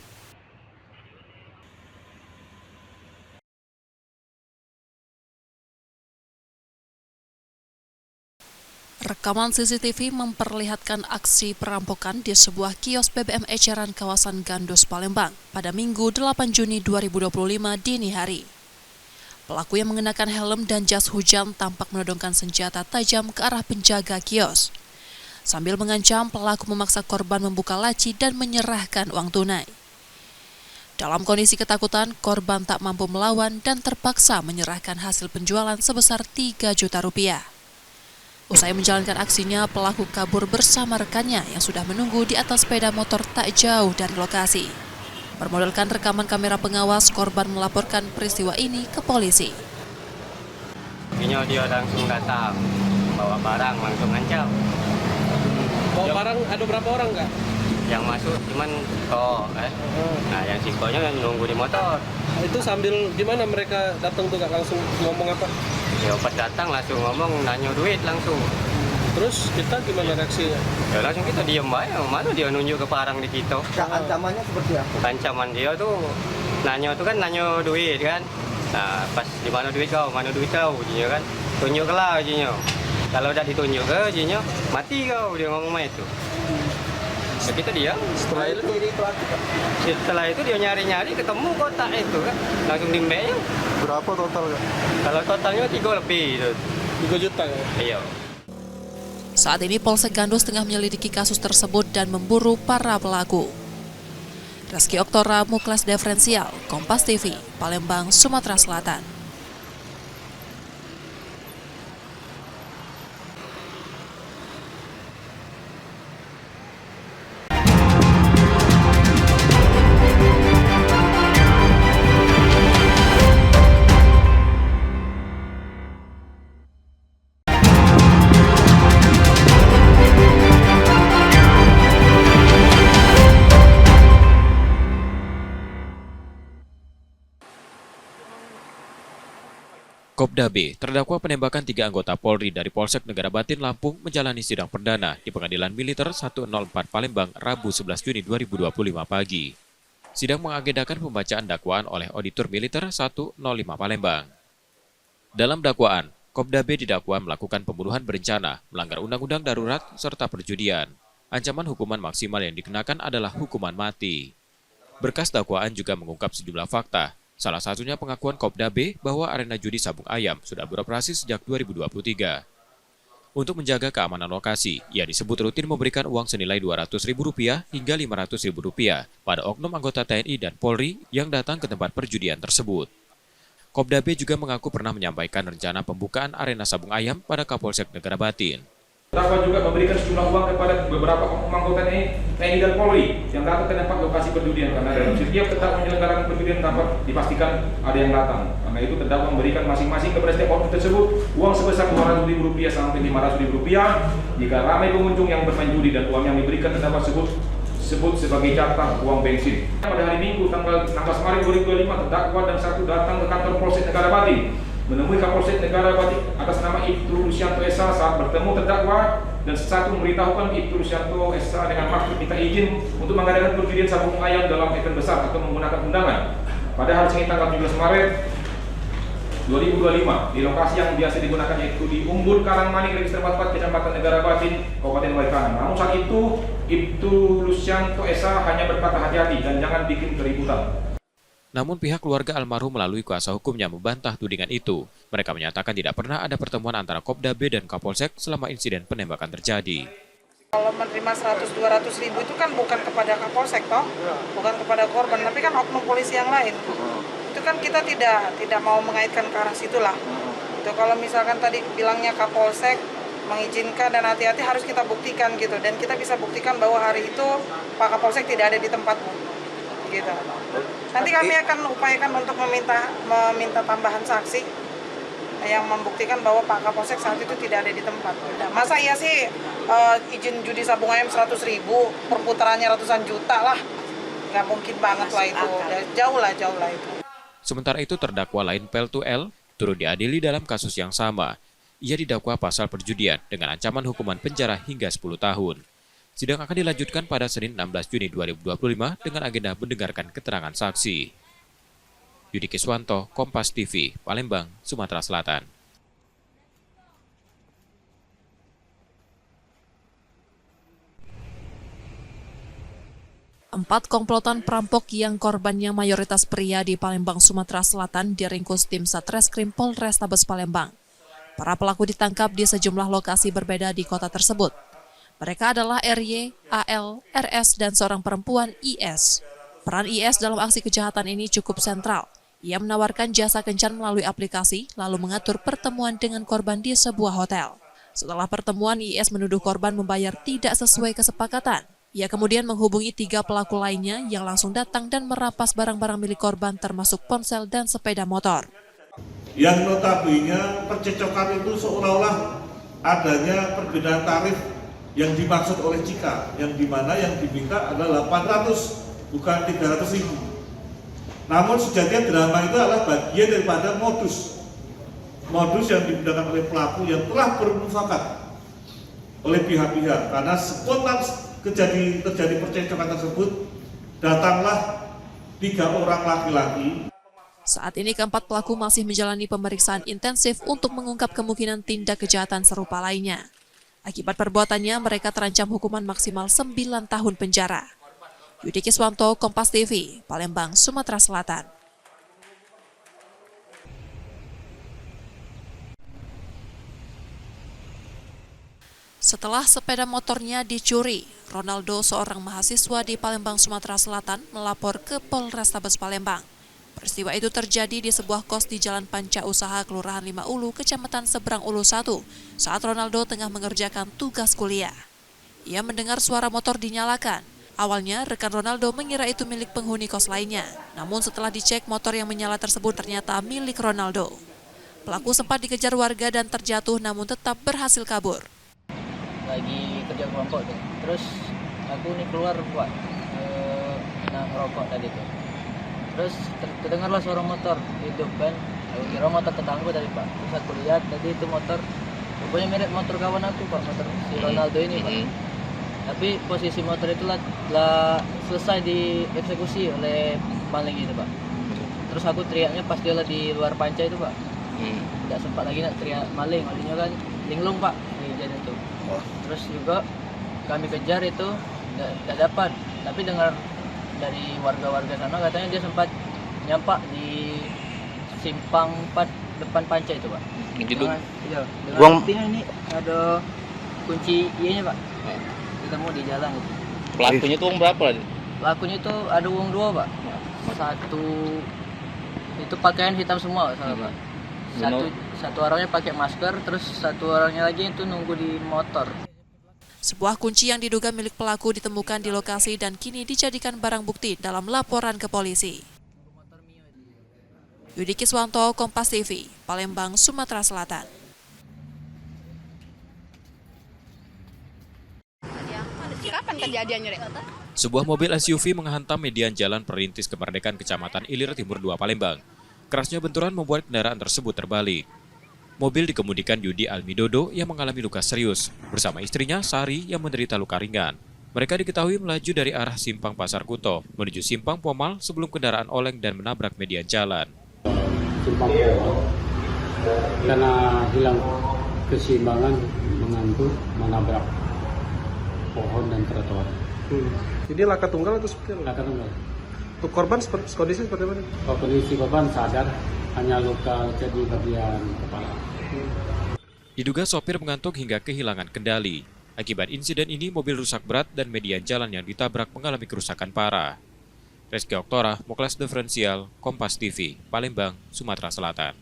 Rekaman CCTV memperlihatkan aksi perampokan di sebuah kios BBM eceran kawasan Gandus, Palembang pada Minggu 8 Juni 2025 dini hari. Pelaku yang mengenakan helm dan jas hujan tampak menodongkan senjata tajam ke arah penjaga kios. Sambil mengancam, pelaku memaksa korban membuka laci dan menyerahkan uang tunai. Dalam kondisi ketakutan, korban tak mampu melawan dan terpaksa menyerahkan hasil penjualan sebesar 3 juta rupiah. Usai menjalankan aksinya, pelaku kabur bersama rekannya yang sudah menunggu di atas sepeda motor tak jauh dari lokasi. Bermodalkan rekaman kamera pengawas, korban melaporkan peristiwa ini ke polisi. Dia langsung datang, bawa barang, langsung ngancam. Bawa barang ada berapa orang nggak? Yang masuk cuman nah yang sikonya nunggu di motor. Itu sambil gimana mereka datang tuh, langsung ngomong apa? Ya pas datang langsung ngomong, nanya duit langsung. Terus kita gimana reaksinya? Ya langsung kita diam aja, mana dia nunjuk ke parang di kita. Ancamannya seperti apa? Ancaman dia tuh nanya duit kan. Nah pas di mana duit kau ujinya kan. Tunjuklah ujinya. Kalau udah ditunjuk ke ujinya, mati kau, dia ngomong itu. Ya kita diam. Setelah itu dia nyari-nyari ketemu kotak itu kan, langsung dimbeknya. Berapa total kan? Kalau totalnya 3 lebih itu. 3 juta ya? Iya. Saat ini Polsek Gandus tengah menyelidiki kasus tersebut dan memburu para pelaku. Reski Oktora, Muklas Diferensial, Kompas TV, Palembang, Sumatera Selatan. Kopda B, terdakwa penembakan 3 anggota Polri dari Polsek Negara Batin, Lampung, menjalani sidang perdana di Pengadilan Militer 104 Palembang, Rabu 11 Juni 2025 pagi. Sidang mengagendakan pembacaan dakwaan oleh Auditor Militer 105 Palembang. Dalam dakwaan, Kopda B didakwa melakukan pembunuhan berencana, melanggar undang-undang darurat, serta perjudian. Ancaman hukuman maksimal yang dikenakan adalah hukuman mati. Berkas dakwaan juga mengungkap sejumlah fakta. Salah satunya pengakuan Kopda B bahwa arena judi Sabung Ayam sudah beroperasi sejak 2023. Untuk menjaga keamanan lokasi, ia disebut rutin memberikan uang senilai Rp200.000 hingga Rp500.000 pada oknum anggota TNI dan Polri yang datang ke tempat perjudian tersebut. Kopda B juga mengaku pernah menyampaikan rencana pembukaan arena Sabung Ayam pada Kapolsek Negara Batin. Terdakwa juga memberikan sejumlah uang kepada beberapa anggota TNI dan Polri yang datang ke tempat lokasi perjudian, karena dalam setiap tempat menyelenggarakan perjudian dapat dipastikan ada yang datang. Karena itu terdakwa memberikan masing-masing kepada setiap oknum tersebut uang sebesar Rp200.000 sampai Rp500.000 jika ramai pengunjung yang bermain judi, dan uang yang diberikan terdakwa sebut sebagai jatah uang bensin. Pada hari Minggu tanggal 16 Maret 2025, terdakwa dan satu datang ke kantor Polsek Negara Batin menemui Kapolsek Negara Batin atas nama Ibtu Rusianto S.A. Saat bertemu terdakwa dan satu memberitahukan Ibtu Rusianto S.A. dengan maksud minta izin untuk mengadakan perjudian Sabung Ayam dalam event besar atau menggunakan undangan. Pada hari Senin tanggal 17 Maret 2025 di lokasi yang biasa digunakan yaitu di Umbul Karangmanik Register 44 Kecamatan Negara Batin Kabupaten Waikanan. Namun saat itu Ibtu Lucianto Esa hanya berkata hati-hati dan jangan bikin keributan. Namun pihak keluarga almarhum melalui kuasa hukumnya membantah tudingan itu. Mereka menyatakan tidak pernah ada pertemuan antara Kopda B dan Kapolsek selama insiden penembakan terjadi. Kalau menerima 100-200 ribu itu kan bukan kepada Kapolsek toh, bukan kepada korban, tapi kan oknum polisi yang lain. Itu kan kita tidak mau mengaitkan ke arah situlah. Itu kalau misalkan tadi bilangnya Kapolsek mengizinkan dan hati-hati harus kita buktikan gitu, dan kita bisa buktikan bahwa hari itu Pak Kapolsek tidak ada di tempatmu. Gitu. Nanti kami akan upayakan untuk meminta tambahan saksi yang membuktikan bahwa Pak Kapolsek saat itu tidak ada di tempat. Masa iya sih izin judi sabung ayam 100 ribu, perputarannya ratusan juta lah. Nggak mungkin banget lah itu, jauh lah itu. Sementara itu terdakwa lain Peltu-L turut diadili dalam kasus yang sama. Ia didakwa pasal perjudian dengan ancaman hukuman penjara hingga 10 tahun. Sidang akan dilanjutkan pada Senin 16 Juni 2025 dengan agenda mendengarkan keterangan saksi. Yudi Kiswanto, Kompas TV, Palembang, Sumatera Selatan. Empat komplotan perampok yang korbannya mayoritas pria di Palembang, Sumatera Selatan diringkus tim Satreskrim Polrestabes Palembang. Para pelaku ditangkap di sejumlah lokasi berbeda di kota tersebut. Mereka adalah RY, AL, RS, dan seorang perempuan IS. Peran IS dalam aksi kejahatan ini cukup sentral. Ia menawarkan jasa kencan melalui aplikasi, lalu mengatur pertemuan dengan korban di sebuah hotel. Setelah pertemuan, IS menuduh korban membayar tidak sesuai kesepakatan. Ia kemudian menghubungi 3 pelaku lainnya yang langsung datang dan merampas barang-barang milik korban termasuk ponsel dan sepeda motor. Yang notabene percecokan itu seolah-olah adanya perbedaan tarif yang dimaksud oleh Cika, yang dimana yang diminta adalah 800, bukan 300 ribu. Namun sejatinya drama itu adalah bagian daripada modus yang digunakan oleh pelaku yang telah bermufakat oleh pihak-pihak. Karena spontan terjadi percecokan tersebut, datanglah 3 orang laki-laki. Saat ini keempat pelaku masih menjalani pemeriksaan intensif untuk mengungkap kemungkinan tindak kejahatan serupa lainnya. Akibat perbuatannya, mereka terancam hukuman maksimal 9 tahun penjara. Yudi Kiswanto, Kompas TV, Palembang, Sumatera Selatan. Setelah sepeda motornya dicuri, Ronaldo, seorang mahasiswa di Palembang, Sumatera Selatan, melapor ke Polrestabes Palembang. Peristiwa itu terjadi di sebuah kos di Jalan Panca Usaha, Kelurahan 5 Ulu, Kecamatan Seberang Ulu 1, saat Ronaldo tengah mengerjakan tugas kuliah. Ia mendengar suara motor dinyalakan. Awalnya, rekan Ronaldo mengira itu milik penghuni kos lainnya. Namun setelah dicek, motor yang menyala tersebut ternyata milik Ronaldo. Pelaku sempat dikejar warga dan terjatuh namun tetap berhasil kabur. Lagi kerja kelompok tuh. Terus aku nih keluar buat ngerokok tadi tuh. Terus terdengarlah suara motor hidup kan. Aku kira motor tetangga tadi Pak. Terus aku lihat tadi itu motor, rupanya mirip motor kawan aku Pak, motor si Ronaldo ini Pak. Tapi posisi motor itu lah selesai dieksekusi oleh maling itu Pak. Terus aku teriaknya pas dia lah di luar panca itu Pak. Tidak sempat lagi nak teriak maling, malingnya kan linglung Pak di jalan itu. Terus juga kami kejar itu tidak dapat, tapi dengar dari warga-warga sana katanya dia sempat nyampak di simpang 4 depan panca itu Pak. Iya. Dengan ini ada kunci ianya Pak. Ketemu di jalan itu. Pelakunya tuh berapa? Pelakunya itu ada uang 2 Pak. Satu itu pakaian hitam semua salah Pak. Satu orangnya pakai masker, terus satu orangnya lagi itu nunggu di motor. Sebuah kunci yang diduga milik pelaku ditemukan di lokasi dan kini dijadikan barang bukti dalam laporan ke polisi. Yudi Kiswanto, Kompas TV, Palembang, Sumatera Selatan. Kapan kejadiannya, Rek? Sebuah mobil SUV menghantam median jalan Perintis Kemerdekaan Kecamatan Ilir Timur 2 Palembang. Kerasnya benturan membuat kendaraan tersebut terbalik. Mobil dikemudikan Yudi Almidodo yang mengalami luka serius, bersama istrinya Sari yang menderita luka ringan. Mereka diketahui melaju dari arah Simpang Pasar Kuto menuju Simpang Pomal sebelum kendaraan oleng dan menabrak median jalan. Simpang Pomal karena hilang keseimbangan mengantuk menabrak pohon dan trotoar. Ini laka tunggal atau seperti apa? Laka tunggal. Untuk korban kondisi seperti apa? Kondisi korban sadar, hanya luka di bagian kepala. Diduga sopir mengantuk hingga kehilangan kendali. Akibat insiden ini, mobil rusak berat dan median jalan yang ditabrak mengalami kerusakan parah. Reski Oktora, Moklas Diferensial, Kompas TV, Palembang, Sumatera Selatan.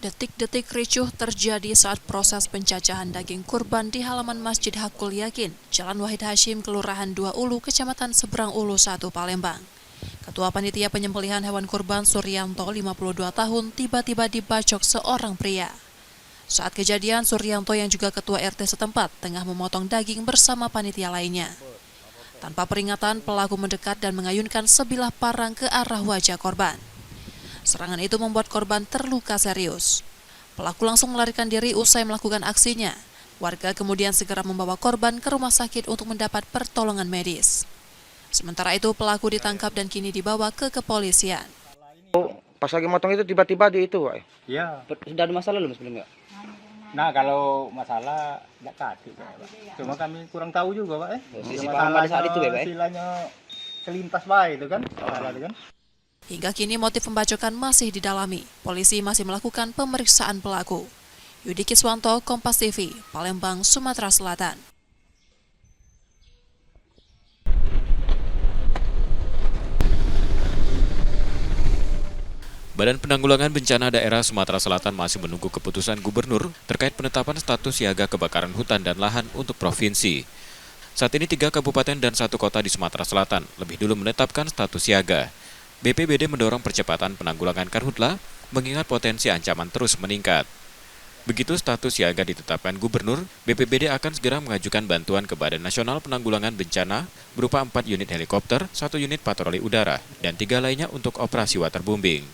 Detik-detik ricuh terjadi saat proses pencacahan daging kurban di halaman Masjid Hakul Yakin, Jalan Wahid Hashim, Kelurahan 2 Ulu, Kecamatan Seberang Ulu 1, Palembang. Ketua Panitia Penyembelihan Hewan Kurban Suryanto, 52 tahun, tiba-tiba dibacok seorang pria. Saat kejadian, Suryanto yang juga Ketua RT setempat tengah memotong daging bersama panitia lainnya. Tanpa peringatan, pelaku mendekat dan mengayunkan sebilah parang ke arah wajah korban. Serangan itu membuat korban terluka serius. Pelaku langsung melarikan diri usai melakukan aksinya. Warga kemudian segera membawa korban ke rumah sakit untuk mendapat pertolongan medis. Sementara itu pelaku ditangkap dan kini dibawa ke kepolisian. Pas lagi motong itu tiba-tiba di itu, Pak. Iya. Sudah ada masalah belum sebelumnya? Nah, kalau masalah enggak kasih, Pak. Cuma kami kurang tahu juga, Pak. Pada saat itu, Pak. Istilahnya selintas baik itu kan? Masalah itu kan? Hingga kini motif pembacokan masih didalami. Polisi masih melakukan pemeriksaan pelaku. Yudi Kiswanto, Kompas TV, Palembang, Sumatera Selatan. Badan Penanggulangan Bencana Daerah Sumatera Selatan masih menunggu keputusan Gubernur terkait penetapan status siaga kebakaran hutan dan lahan untuk provinsi. Saat ini 3 kabupaten dan 1 kota di Sumatera Selatan lebih dulu menetapkan status siaga. BPBD mendorong percepatan penanggulangan karhutla mengingat potensi ancaman terus meningkat. Begitu status siaga ditetapkan Gubernur, BPBD akan segera mengajukan bantuan ke Badan Nasional Penanggulangan Bencana berupa 4 unit helikopter, 1 unit patroli udara, dan 3 lainnya untuk operasi waterbombing.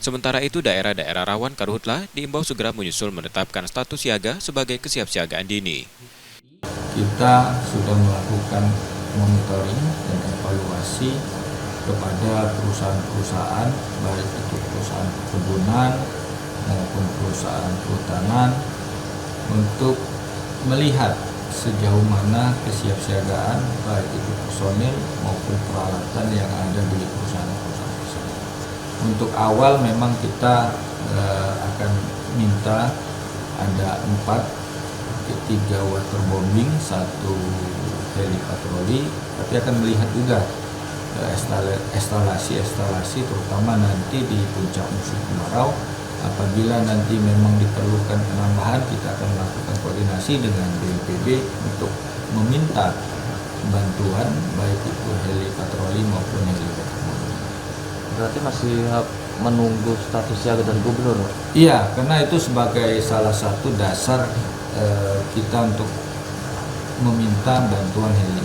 Sementara itu, daerah-daerah rawan karhutla diimbau segera menyusul menetapkan status siaga sebagai kesiapsiagaan dini. Kita sudah melakukan monitoring dan evaluasi kepada perusahaan-perusahaan, baik itu perusahaan perkebunan maupun perusahaan kehutanan, untuk melihat sejauh mana kesiapsiagaan baik itu personil maupun peralatan yang ada di perusahaan-perusahaan tersebut. Untuk awal memang kita akan minta ada 4, 3 waterbombing, 1 heli patroli, tapi akan melihat juga instalasi terutama nanti di puncak musim kemarau. Apabila nanti memang diperlukan penambahan, kita akan melakukan koordinasi dengan BNPB untuk meminta bantuan baik itu heli patroli maupun heli patroli. Berarti masih menunggu status siaga dari Gubernur? Iya, karena itu sebagai salah satu dasar kita untuk meminta bantuan heli.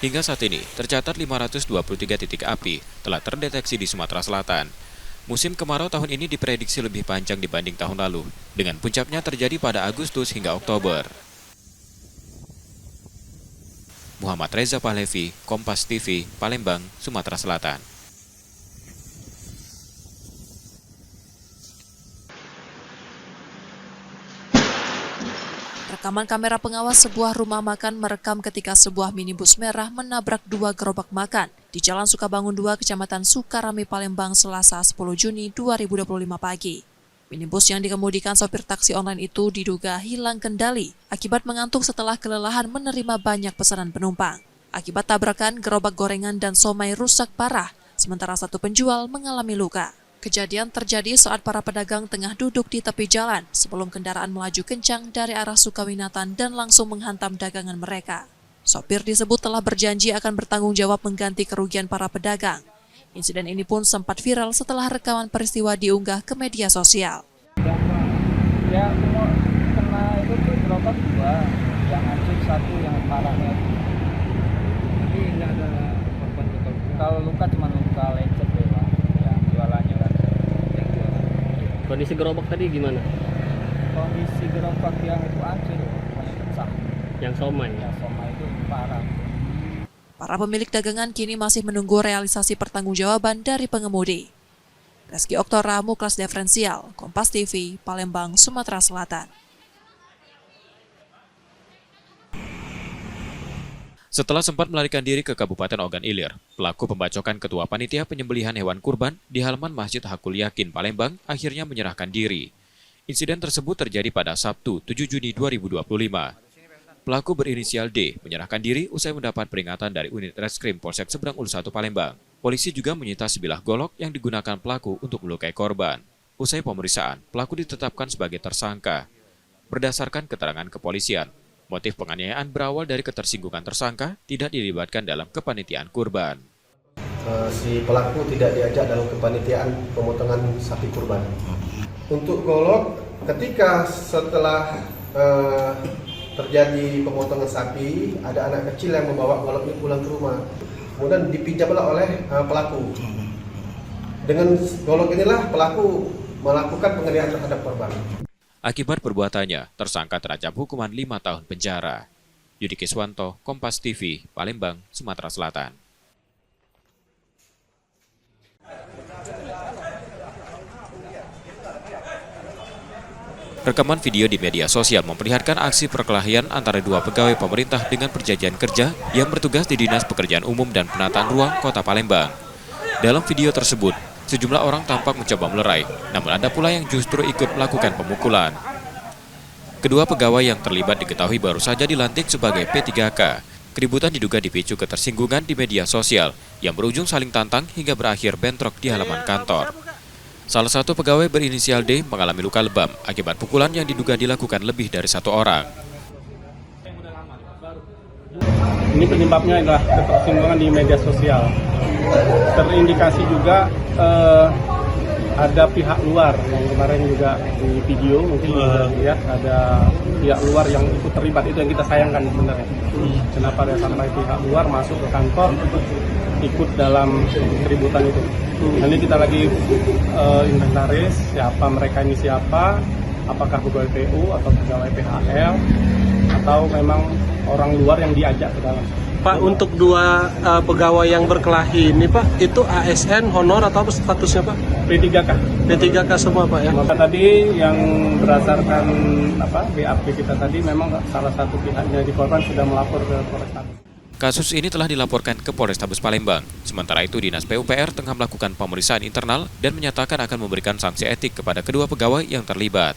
Hingga saat ini, tercatat 523 titik api telah terdeteksi di Sumatera Selatan. Musim kemarau tahun ini diprediksi lebih panjang dibanding tahun lalu, dengan puncaknya terjadi pada Agustus hingga Oktober. Muhammad Reza Pahlevi, Kompas TV, Palembang, Sumatera Selatan. Rekaman kamera pengawas sebuah rumah makan merekam ketika sebuah minibus merah menabrak 2 gerobak makan di Jalan Sukabangun 2, Kecamatan Sukarami, Palembang, Selasa 10 Juni 2025 pagi. Minibus yang dikemudikan sopir taksi online itu diduga hilang kendali akibat mengantuk setelah kelelahan menerima banyak pesanan penumpang. Akibat tabrakan, gerobak gorengan dan somai rusak parah, sementara 1 penjual mengalami luka. Kejadian terjadi saat para pedagang tengah duduk di tepi jalan sebelum kendaraan melaju kencang dari arah Sukawinatan dan langsung menghantam dagangan mereka. Sopir disebut telah berjanji akan bertanggung jawab mengganti kerugian para pedagang. Insiden ini pun sempat viral setelah rekaman peristiwa diunggah ke media sosial. Ya, kena itu tuh gerobak 2, yang hancur 1, yang parah lagi. Tapi nggak ada korban luka. Kalau luka cuma luka lecet ya Pak, yang jualannya kan. Yang jualan. Kondisi gerobak tadi gimana? Kondisi gerobak yang itu hancur, yang pecah. Yang somai? Yang somai itu parah. Para pemilik dagangan kini masih menunggu realisasi pertanggungjawaban dari pengemudi. Reski Oktora, Muklas Diferensial, Kompas TV, Palembang, Sumatera Selatan. Setelah sempat melarikan diri ke Kabupaten Ogan Ilir, pelaku pembacokan ketua panitia penyembelihan hewan kurban di halaman Masjid Hakul Yakin, Palembang, akhirnya menyerahkan diri. Insiden tersebut terjadi pada Sabtu, 7 Juni 2025. Pelaku berinisial D menyerahkan diri usai mendapat peringatan dari unit reskrim Polsek Seberang Ulus 1 Palembang. Polisi juga menyita sebilah golok yang digunakan pelaku untuk melukai korban. Usai pemeriksaan, pelaku ditetapkan sebagai tersangka. Berdasarkan keterangan kepolisian, motif penganiayaan berawal dari ketersinggungan tersangka tidak dilibatkan dalam kepanitiaan kurban. Si pelaku tidak diajak dalam kepanitiaan pemotongan sapi kurban. Untuk golok, ketika setelah terjadi pemotongan sapi, ada anak kecil yang membawa golok ini pulang ke rumah. Kemudian dipinjamlah oleh pelaku. Dengan golok inilah pelaku melakukan penganiayaan terhadap korban. Akibat perbuatannya, tersangka terancam hukuman 5 tahun penjara. Yudi Kiswanto, Kompas TV, Palembang, Sumatera Selatan. Rekaman video di media sosial memperlihatkan aksi perkelahian antara dua pegawai pemerintah dengan perjanjian kerja yang bertugas di Dinas Pekerjaan Umum dan Penataan Ruang Kota Palembang. Dalam video tersebut, sejumlah orang tampak mencoba melerai, namun ada pula yang justru ikut melakukan pemukulan. Kedua pegawai yang terlibat diketahui baru saja dilantik sebagai P3K. Keributan diduga dipicu ketersinggungan di media sosial yang berujung saling tantang hingga berakhir bentrok di halaman kantor. Salah satu pegawai berinisial D mengalami luka lebam akibat pukulan yang diduga dilakukan lebih dari 1 orang. Ini penyebabnya adalah ketersinggungan di media sosial. Terindikasi juga ada pihak luar yang kemarin juga di video mungkin bisa dilihat ada pihak luar yang ikut terlibat, itu yang kita sayangkan sebenarnya. Kenapa ada sampai pihak luar masuk ke kantor ikut dalam keributan itu. Nanti kita lagi inventaris siapa mereka ini, siapa, apakah pegawai PU atau pegawai PHL atau memang orang luar yang diajak ke dalam. Pak, untuk dua pegawai yang berkelahi ini Pak, itu ASN, honor atau statusnya Pak? P3K. P3K semua Pak ya? Maka tadi yang berdasarkan BAP kita tadi memang salah satu pihaknya di korban sudah melapor ke Polrestabes. Kasus ini telah dilaporkan ke Polrestabes Palembang. Sementara itu, Dinas PUPR tengah melakukan pemeriksaan internal dan menyatakan akan memberikan sanksi etik kepada kedua pegawai yang terlibat.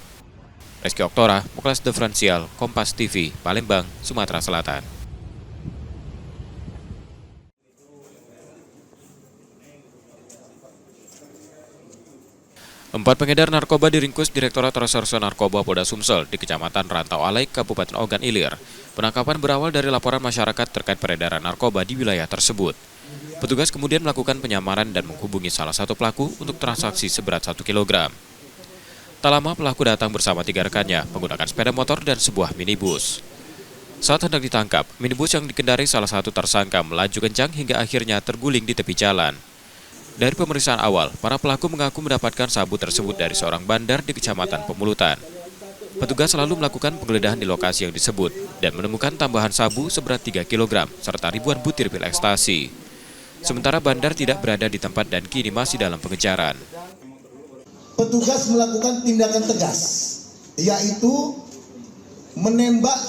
Reski Oktora, Muklas Diferensial, Kompas TV, Palembang, Sumatera Selatan. Empat pengedar narkoba diringkus Direktorat Reserse Narkoba Polda Sumsel di Kecamatan Rantau Alai, Kabupaten Ogan Ilir. Penangkapan berawal dari laporan masyarakat terkait peredaran narkoba di wilayah tersebut. Petugas kemudian melakukan penyamaran dan menghubungi salah satu pelaku untuk transaksi seberat 1 kg. Tak lama pelaku datang bersama 3 rekannya menggunakan sepeda motor dan sebuah minibus. Saat hendak ditangkap, minibus yang dikendarai salah satu tersangka melaju kencang hingga akhirnya terguling di tepi jalan. Dari pemeriksaan awal, para pelaku mengaku mendapatkan sabu tersebut dari seorang bandar di Kecamatan Pemulutan. Petugas selalu melakukan penggeledahan di lokasi yang disebut dan menemukan tambahan sabu seberat 3 kg serta ribuan butir pil ekstasi. Sementara bandar tidak berada di tempat dan kini masih dalam pengejaran. Petugas melakukan tindakan tegas, yaitu menembak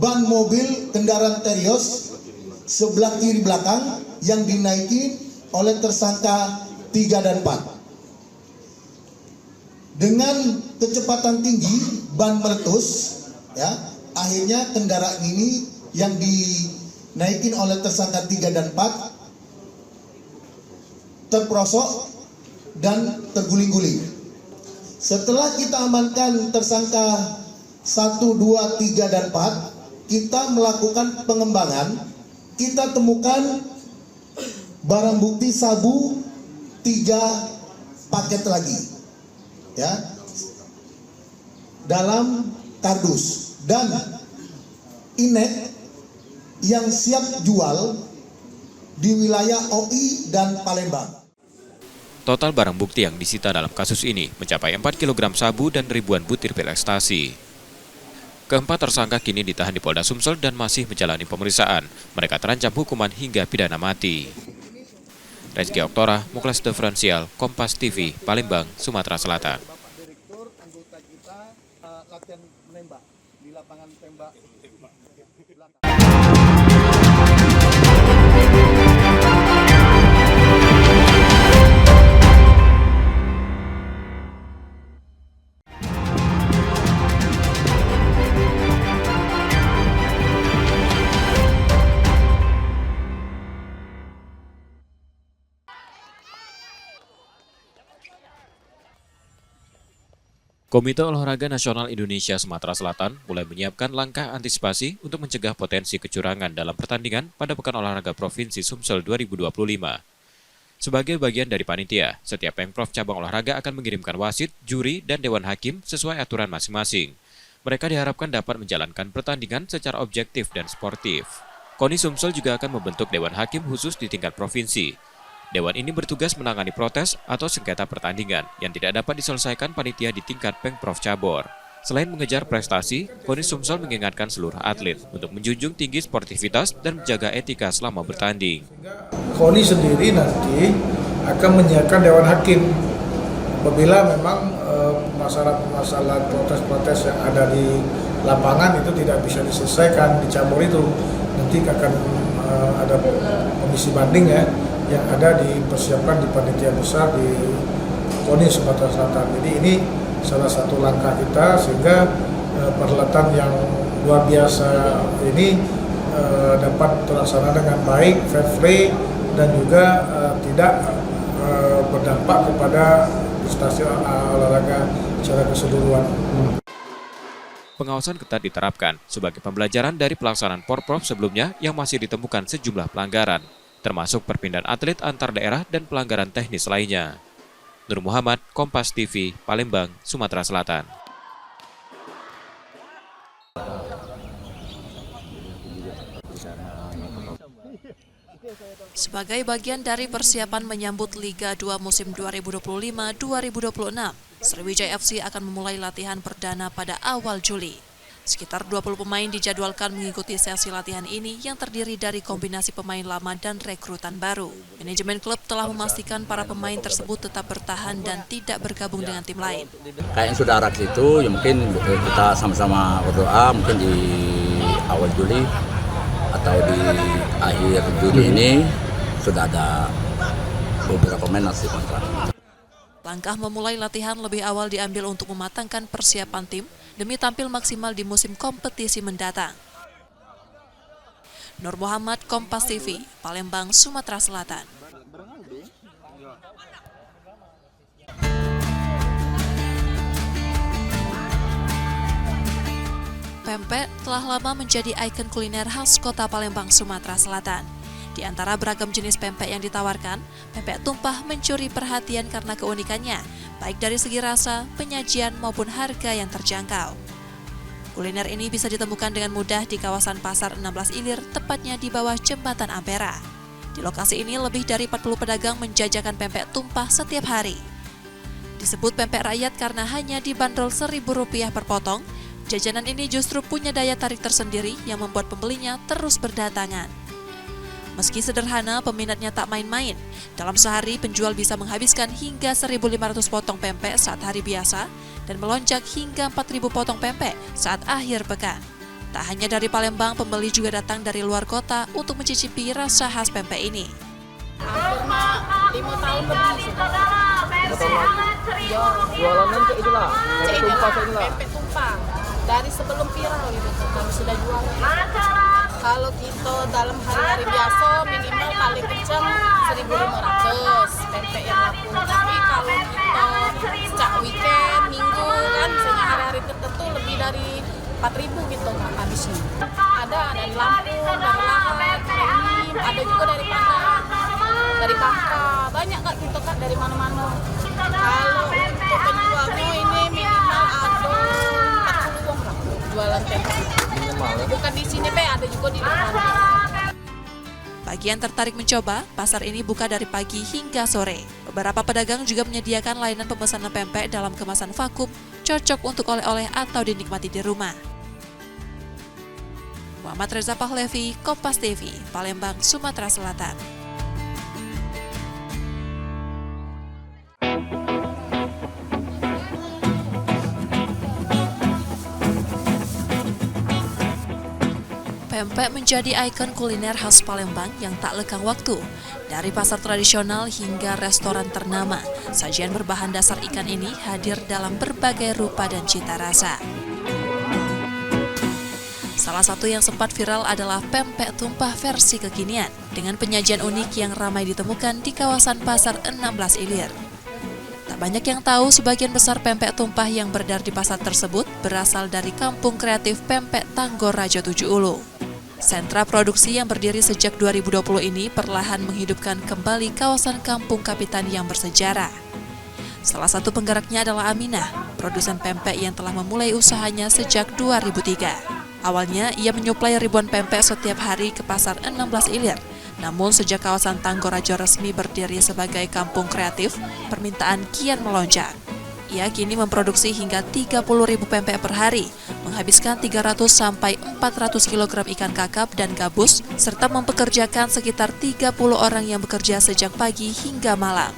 ban mobil kendaraan Terios sebelah kiri belakang yang dinaiki oleh tersangka 3 dan 4. Dengan kecepatan tinggi, ban meletus, ya, akhirnya kendaraan ini yang dinaikin oleh tersangka 3 dan 4 terperosok dan terguling-guling. Setelah kita amankan tersangka 1, 2, 3, dan 4, kita melakukan pengembangan, kita temukan barang bukti sabu 3 paket lagi, ya, dalam kardus. dan Inet yang siap jual di wilayah OI dan Palembang. Total barang bukti yang disita dalam kasus ini mencapai 4 kg sabu dan ribuan butir pil ekstasi. Keempat tersangka kini ditahan di Polda Sumsel dan masih menjalani pemeriksaan. Mereka terancam hukuman hingga pidana mati. Rezky Oktora, Muklas Diferensial, Kompas TV, Palembang, Sumatera Selatan. Direktur anggota kita latihan menembak di lapangan tembak. Komite Olahraga Nasional Indonesia Sumatera Selatan mulai menyiapkan langkah antisipasi untuk mencegah potensi kecurangan dalam pertandingan pada Pekan Olahraga Provinsi Sumsel 2025. Sebagai bagian dari panitia, setiap Pemprov cabang olahraga akan mengirimkan wasit, juri, dan dewan hakim sesuai aturan masing-masing. Mereka diharapkan dapat menjalankan pertandingan secara objektif dan sportif. KONI Sumsel juga akan membentuk dewan hakim khusus di tingkat provinsi. Dewan ini bertugas menangani protes atau sengketa pertandingan yang tidak dapat diselesaikan panitia di tingkat Pemprov Cabor. Selain mengejar prestasi, KONI Sumsel mengingatkan seluruh atlet untuk menjunjung tinggi sportivitas dan menjaga etika selama bertanding. KONI sendiri nanti akan menyiapkan dewan hakim apabila memang masalah protes-protes yang ada di lapangan itu tidak bisa diselesaikan di cabur itu. Nanti akan ada komisi banding ya, yang ada dipersiapkan di panitia besar di KONI Sumatera Selatan. Jadi ini salah satu langkah kita sehingga perhelatan yang luar biasa ini dapat terlaksana dengan baik, fair play, dan juga tidak berdampak kepada prestasi olahraga secara keseluruhan. Pengawasan ketat diterapkan sebagai pembelajaran dari pelaksanaan Porprov sebelumnya yang masih ditemukan sejumlah pelanggaran, termasuk perpindahan atlet antar daerah dan pelanggaran teknis lainnya. Nur Muhammad, Kompas TV, Palembang, Sumatera Selatan. Sebagai bagian dari persiapan menyambut Liga 2 musim 2025-2026, Sriwijaya FC akan memulai latihan perdana pada awal Juli. Sekitar 20 pemain dijadwalkan mengikuti sesi latihan ini yang terdiri dari kombinasi pemain lama dan rekrutan baru. Manajemen klub telah memastikan para pemain tersebut tetap bertahan dan tidak bergabung dengan tim lain. Kayaknya sudah arah ke situ, ya mungkin kita sama-sama berdoa mungkin di awal Juli atau di akhir Juli ini sudah ada beberapa pemain nasi kontrak. Langkah memulai latihan lebih awal diambil untuk mematangkan persiapan tim demi tampil maksimal di musim kompetisi mendatang. Nur Muhammad, Kompas TV, Palembang, Sumatera Selatan. Pempek telah lama menjadi ikon kuliner khas kota Palembang, Sumatera Selatan. Di antara beragam jenis pempek yang ditawarkan, pempek tumpah mencuri perhatian karena keunikannya, baik dari segi rasa, penyajian maupun harga yang terjangkau. Kuliner ini bisa ditemukan dengan mudah di kawasan Pasar 16 Ilir, tepatnya di bawah Jembatan Ampera. Di lokasi ini lebih dari 40 pedagang menjajakan pempek tumpah setiap hari. Disebut pempek rakyat karena hanya dibanderol Rp1.000 per potong, jajanan ini justru punya daya tarik tersendiri yang membuat pembelinya terus berdatangan. Meski sederhana, peminatnya tak main-main. Dalam sehari, penjual bisa menghabiskan hingga 1.500 potong pempek saat hari biasa dan melonjak hingga 4.000 potong pempek saat akhir pekan. Tak hanya dari Palembang, pembeli juga datang dari luar kota untuk mencicipi rasa khas pempek ini. Hampir 5 tahun lebih sudah. Jualannya kayak itulah, pempek tumpah kayak itulah. Pempek tumpah. Dari sebelum viral gitu, kami sudah jual. Kalau kita dalam hari-hari biasa minimal paling kencang 1.500 pempek yang laku. Tapi kalau kita sejak weekend, minggu kan, misalnya hari-hari tertentu lebih dari 4.000 gitu habisnya. Ada dari Lampung, dari Lahat, dari ada juga dari Padang, dari Bangka. Banyak kak kita kan dari mana-mana. Kalau untuk penjualnya ini minimal ada 40 lah jualan pempek. bukan di sini, ada juga di depan. Bagi yang tertarik mencoba, pasar ini buka dari pagi hingga sore. Beberapa pedagang juga menyediakan layanan pemesanan pempek dalam kemasan vakum, cocok untuk oleh-oleh atau dinikmati di rumah. Muhammad Reza Pahlevi, Kompas TV, Palembang, Sumatera Selatan. Pempek menjadi ikon kuliner khas Palembang yang tak lekang waktu. Dari pasar tradisional hingga restoran ternama, sajian berbahan dasar ikan ini hadir dalam berbagai rupa dan cita rasa. Salah satu yang sempat viral adalah pempek tumpah versi kekinian, dengan penyajian unik yang ramai ditemukan di kawasan Pasar 16 Ilir. Tak banyak yang tahu sebagian besar pempek tumpah yang beredar di pasar tersebut berasal dari kampung kreatif Pempek Tanggorajo 7 Ulu. Sentra produksi yang berdiri sejak 2020 ini perlahan menghidupkan kembali kawasan Kampung Kapitan yang bersejarah. Salah satu penggeraknya adalah Aminah, produsen pempek yang telah memulai usahanya sejak 2003. Awalnya, ia menyuplai ribuan pempek setiap hari ke Pasar 16 Ilir. Namun sejak kawasan Tanggorajo resmi berdiri sebagai kampung kreatif, permintaan kian melonjak. Ia kini memproduksi hingga 30.000 pempek per hari, menghabiskan 300 sampai 400 kg ikan kakap dan gabus, serta mempekerjakan sekitar 30 orang yang bekerja sejak pagi hingga malam.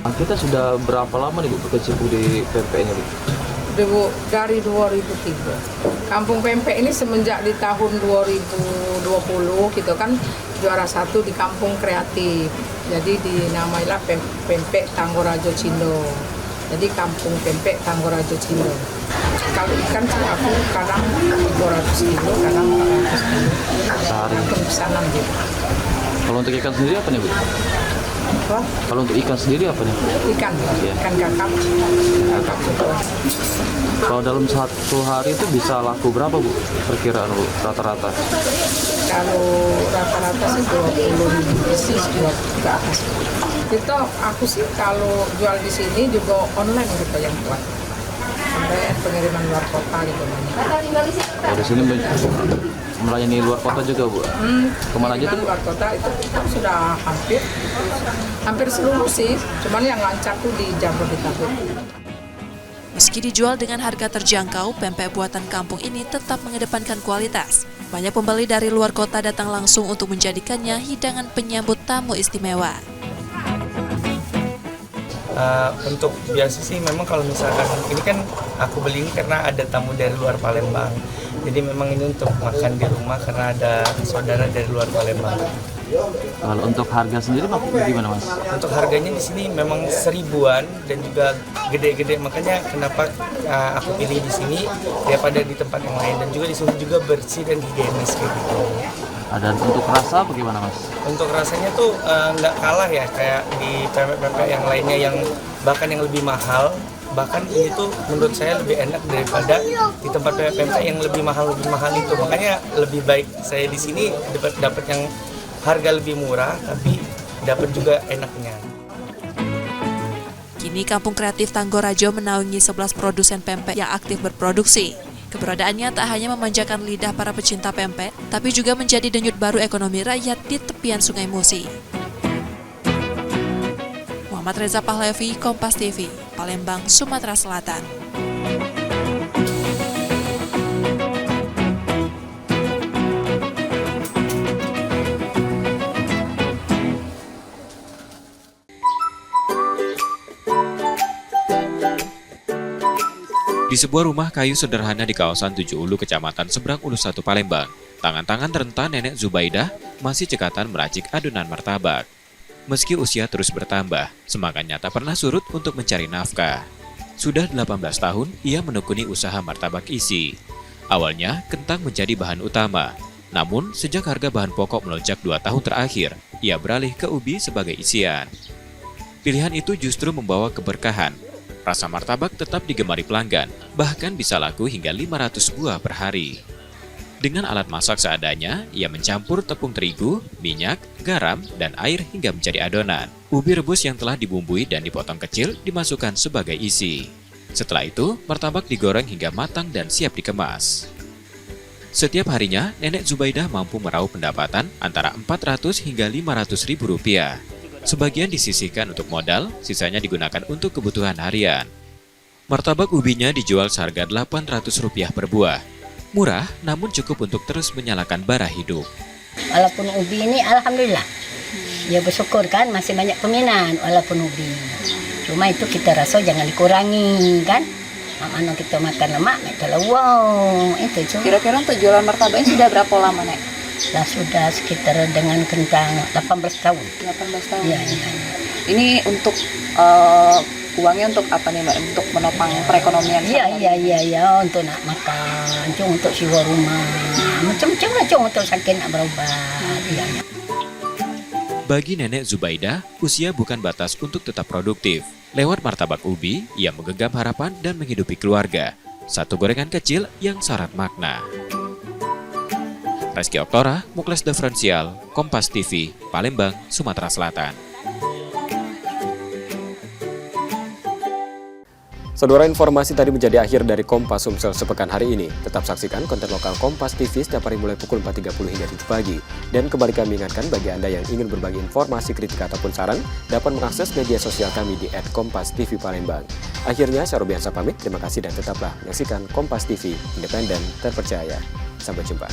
Kita sudah berapa lama nih Bu berkecimpung di pempek ini Bu? Dari 2003. Kampung Pempek ini semenjak di tahun 2020 gitu kan juara 1 di kampung kreatif. Jadi dinamailah Pempek Tanggorajo Cindo. Jadi kampung Pempek Tanggorajo Cindo. Kalau ikan sih aku kadang 200 kilo, kadang 400 kilo. Sehari. Pesanan gitu. Kalau untuk ikan sendiri apa nih Bu? Apa? Kalau untuk ikan sendiri apa nih? Ikan kakap. Kalau dalam satu hari itu bisa laku berapa Bu? Perkiraan Bu, rata-rata? Kalau rata-rata sih 20.000 pieces, 20 ke atas. Kita, aku sih kalau jual di sini juga online gitu yang buat. Sampai pengiriman luar kota gitu banyak. Kalau di sini melayani luar kota juga Bu? Kemana aja tuh? Luar kota itu sudah hampir seluruh sih. Cuman yang lancar tuh di Jabodetabek. Meski dijual dengan harga terjangkau, pempek buatan kampung ini tetap mengedepankan kualitas. Banyak pembeli dari luar kota datang langsung untuk menjadikannya hidangan penyambut tamu istimewa. Untuk biasa sih memang kalau misalkan ini kan aku beli ini karena ada tamu dari luar Palembang. Jadi memang ini untuk makan di rumah karena ada saudara dari luar Palembang. Kalau untuk harga sendiri gimana Mas? Untuk harganya di sini memang 1000-an dan juga gede-gede, makanya kenapa aku pilih di sini daripada di tempat yang lain, dan juga di sini juga bersih dan higienis kayak gitu. Dan untuk rasa bagaimana Mas? Untuk rasanya tuh nggak kalah ya kayak di pempek-pempek yang lainnya yang bahkan yang lebih mahal. Bahkan ini tuh menurut saya lebih enak daripada di tempat pempek yang lebih mahal itu. Makanya lebih baik saya di sini dapat yang harga lebih murah tapi dapat juga enaknya. Kini Kampung Kreatif Tanggorajo menaungi 11 produsen pempek yang aktif berproduksi. Keberadaannya tak hanya memanjakan lidah para pecinta pempek, tapi juga menjadi denyut baru ekonomi rakyat di tepian Sungai Musi. Muhammad Reza Pahlevi, Kompas TV, Palembang, Sumatera Selatan. Di sebuah rumah kayu sederhana di kawasan 7 Ulu, Kecamatan Seberang Ulu 1, Palembang, tangan-tangan rentan Nenek Zubaidah masih cekatan meracik adonan martabak. Meski usia terus bertambah, semangatnya tak pernah surut untuk mencari nafkah. Sudah 18 tahun, ia menekuni usaha martabak isi. Awalnya, kentang menjadi bahan utama. Namun, sejak harga bahan pokok melonjak 2 tahun terakhir, ia beralih ke ubi sebagai isian. Pilihan itu justru membawa keberkahan. Rasa martabak tetap digemari pelanggan, bahkan bisa laku hingga 500 buah per hari. Dengan alat masak seadanya, ia mencampur tepung terigu, minyak, garam, dan air hingga menjadi adonan. Ubi rebus yang telah dibumbui dan dipotong kecil dimasukkan sebagai isi. Setelah itu, martabak digoreng hingga matang dan siap dikemas. Setiap harinya, Nenek Zubaidah mampu meraup pendapatan antara 400 hingga 500 ribu rupiah. Sebagian disisihkan untuk modal, sisanya digunakan untuk kebutuhan harian. Martabak ubinya dijual seharga Rp800 per buah. Murah, namun cukup untuk terus menyalakan bara hidup. Walaupun ubi ini alhamdulillah, ya bersyukur kan masih banyak peminat walaupun ubi. Cuma itu kita rasa jangan dikurangi kan. Mana kita makan lemak, kita lewong itu. Kira-kira untuk jualan martabak ini sudah berapa lama, Nek? Lah sudah sekitar dengan kentang 18 tahun. 18 tahun. Iya. Ini untuk uangnya untuk apa nih, Mbak? Untuk menopang perekonomian? Iya, untuk nak makan, cung untuk sewa rumah, macam-macam lah, cung untuk sakit nak berobat. Iya. Bagi Nenek Zubaidah, usia bukan batas untuk tetap produktif. Lewat martabak ubi, ia menggenggam harapan dan menghidupi keluarga. Satu gorengan kecil yang syarat makna. Reski Oktora, Mukles Differential, Kompas TV, Palembang, Sumatera Selatan. Saudara, informasi tadi menjadi akhir dari Kompas Sumsel sepekan hari ini. Tetap saksikan konten lokal Kompas TV setiap hari mulai pukul 4.30 hingga 7 pagi. Dan kembali kami ingatkan bagi Anda yang ingin berbagi informasi, kritik ataupun saran, dapat mengakses media sosial kami di @kompastv_palembang. Akhirnya, saya Robiansa pamit. Terima kasih dan tetaplah menyaksikan Kompas TV, independen, terpercaya. Sampai jumpa.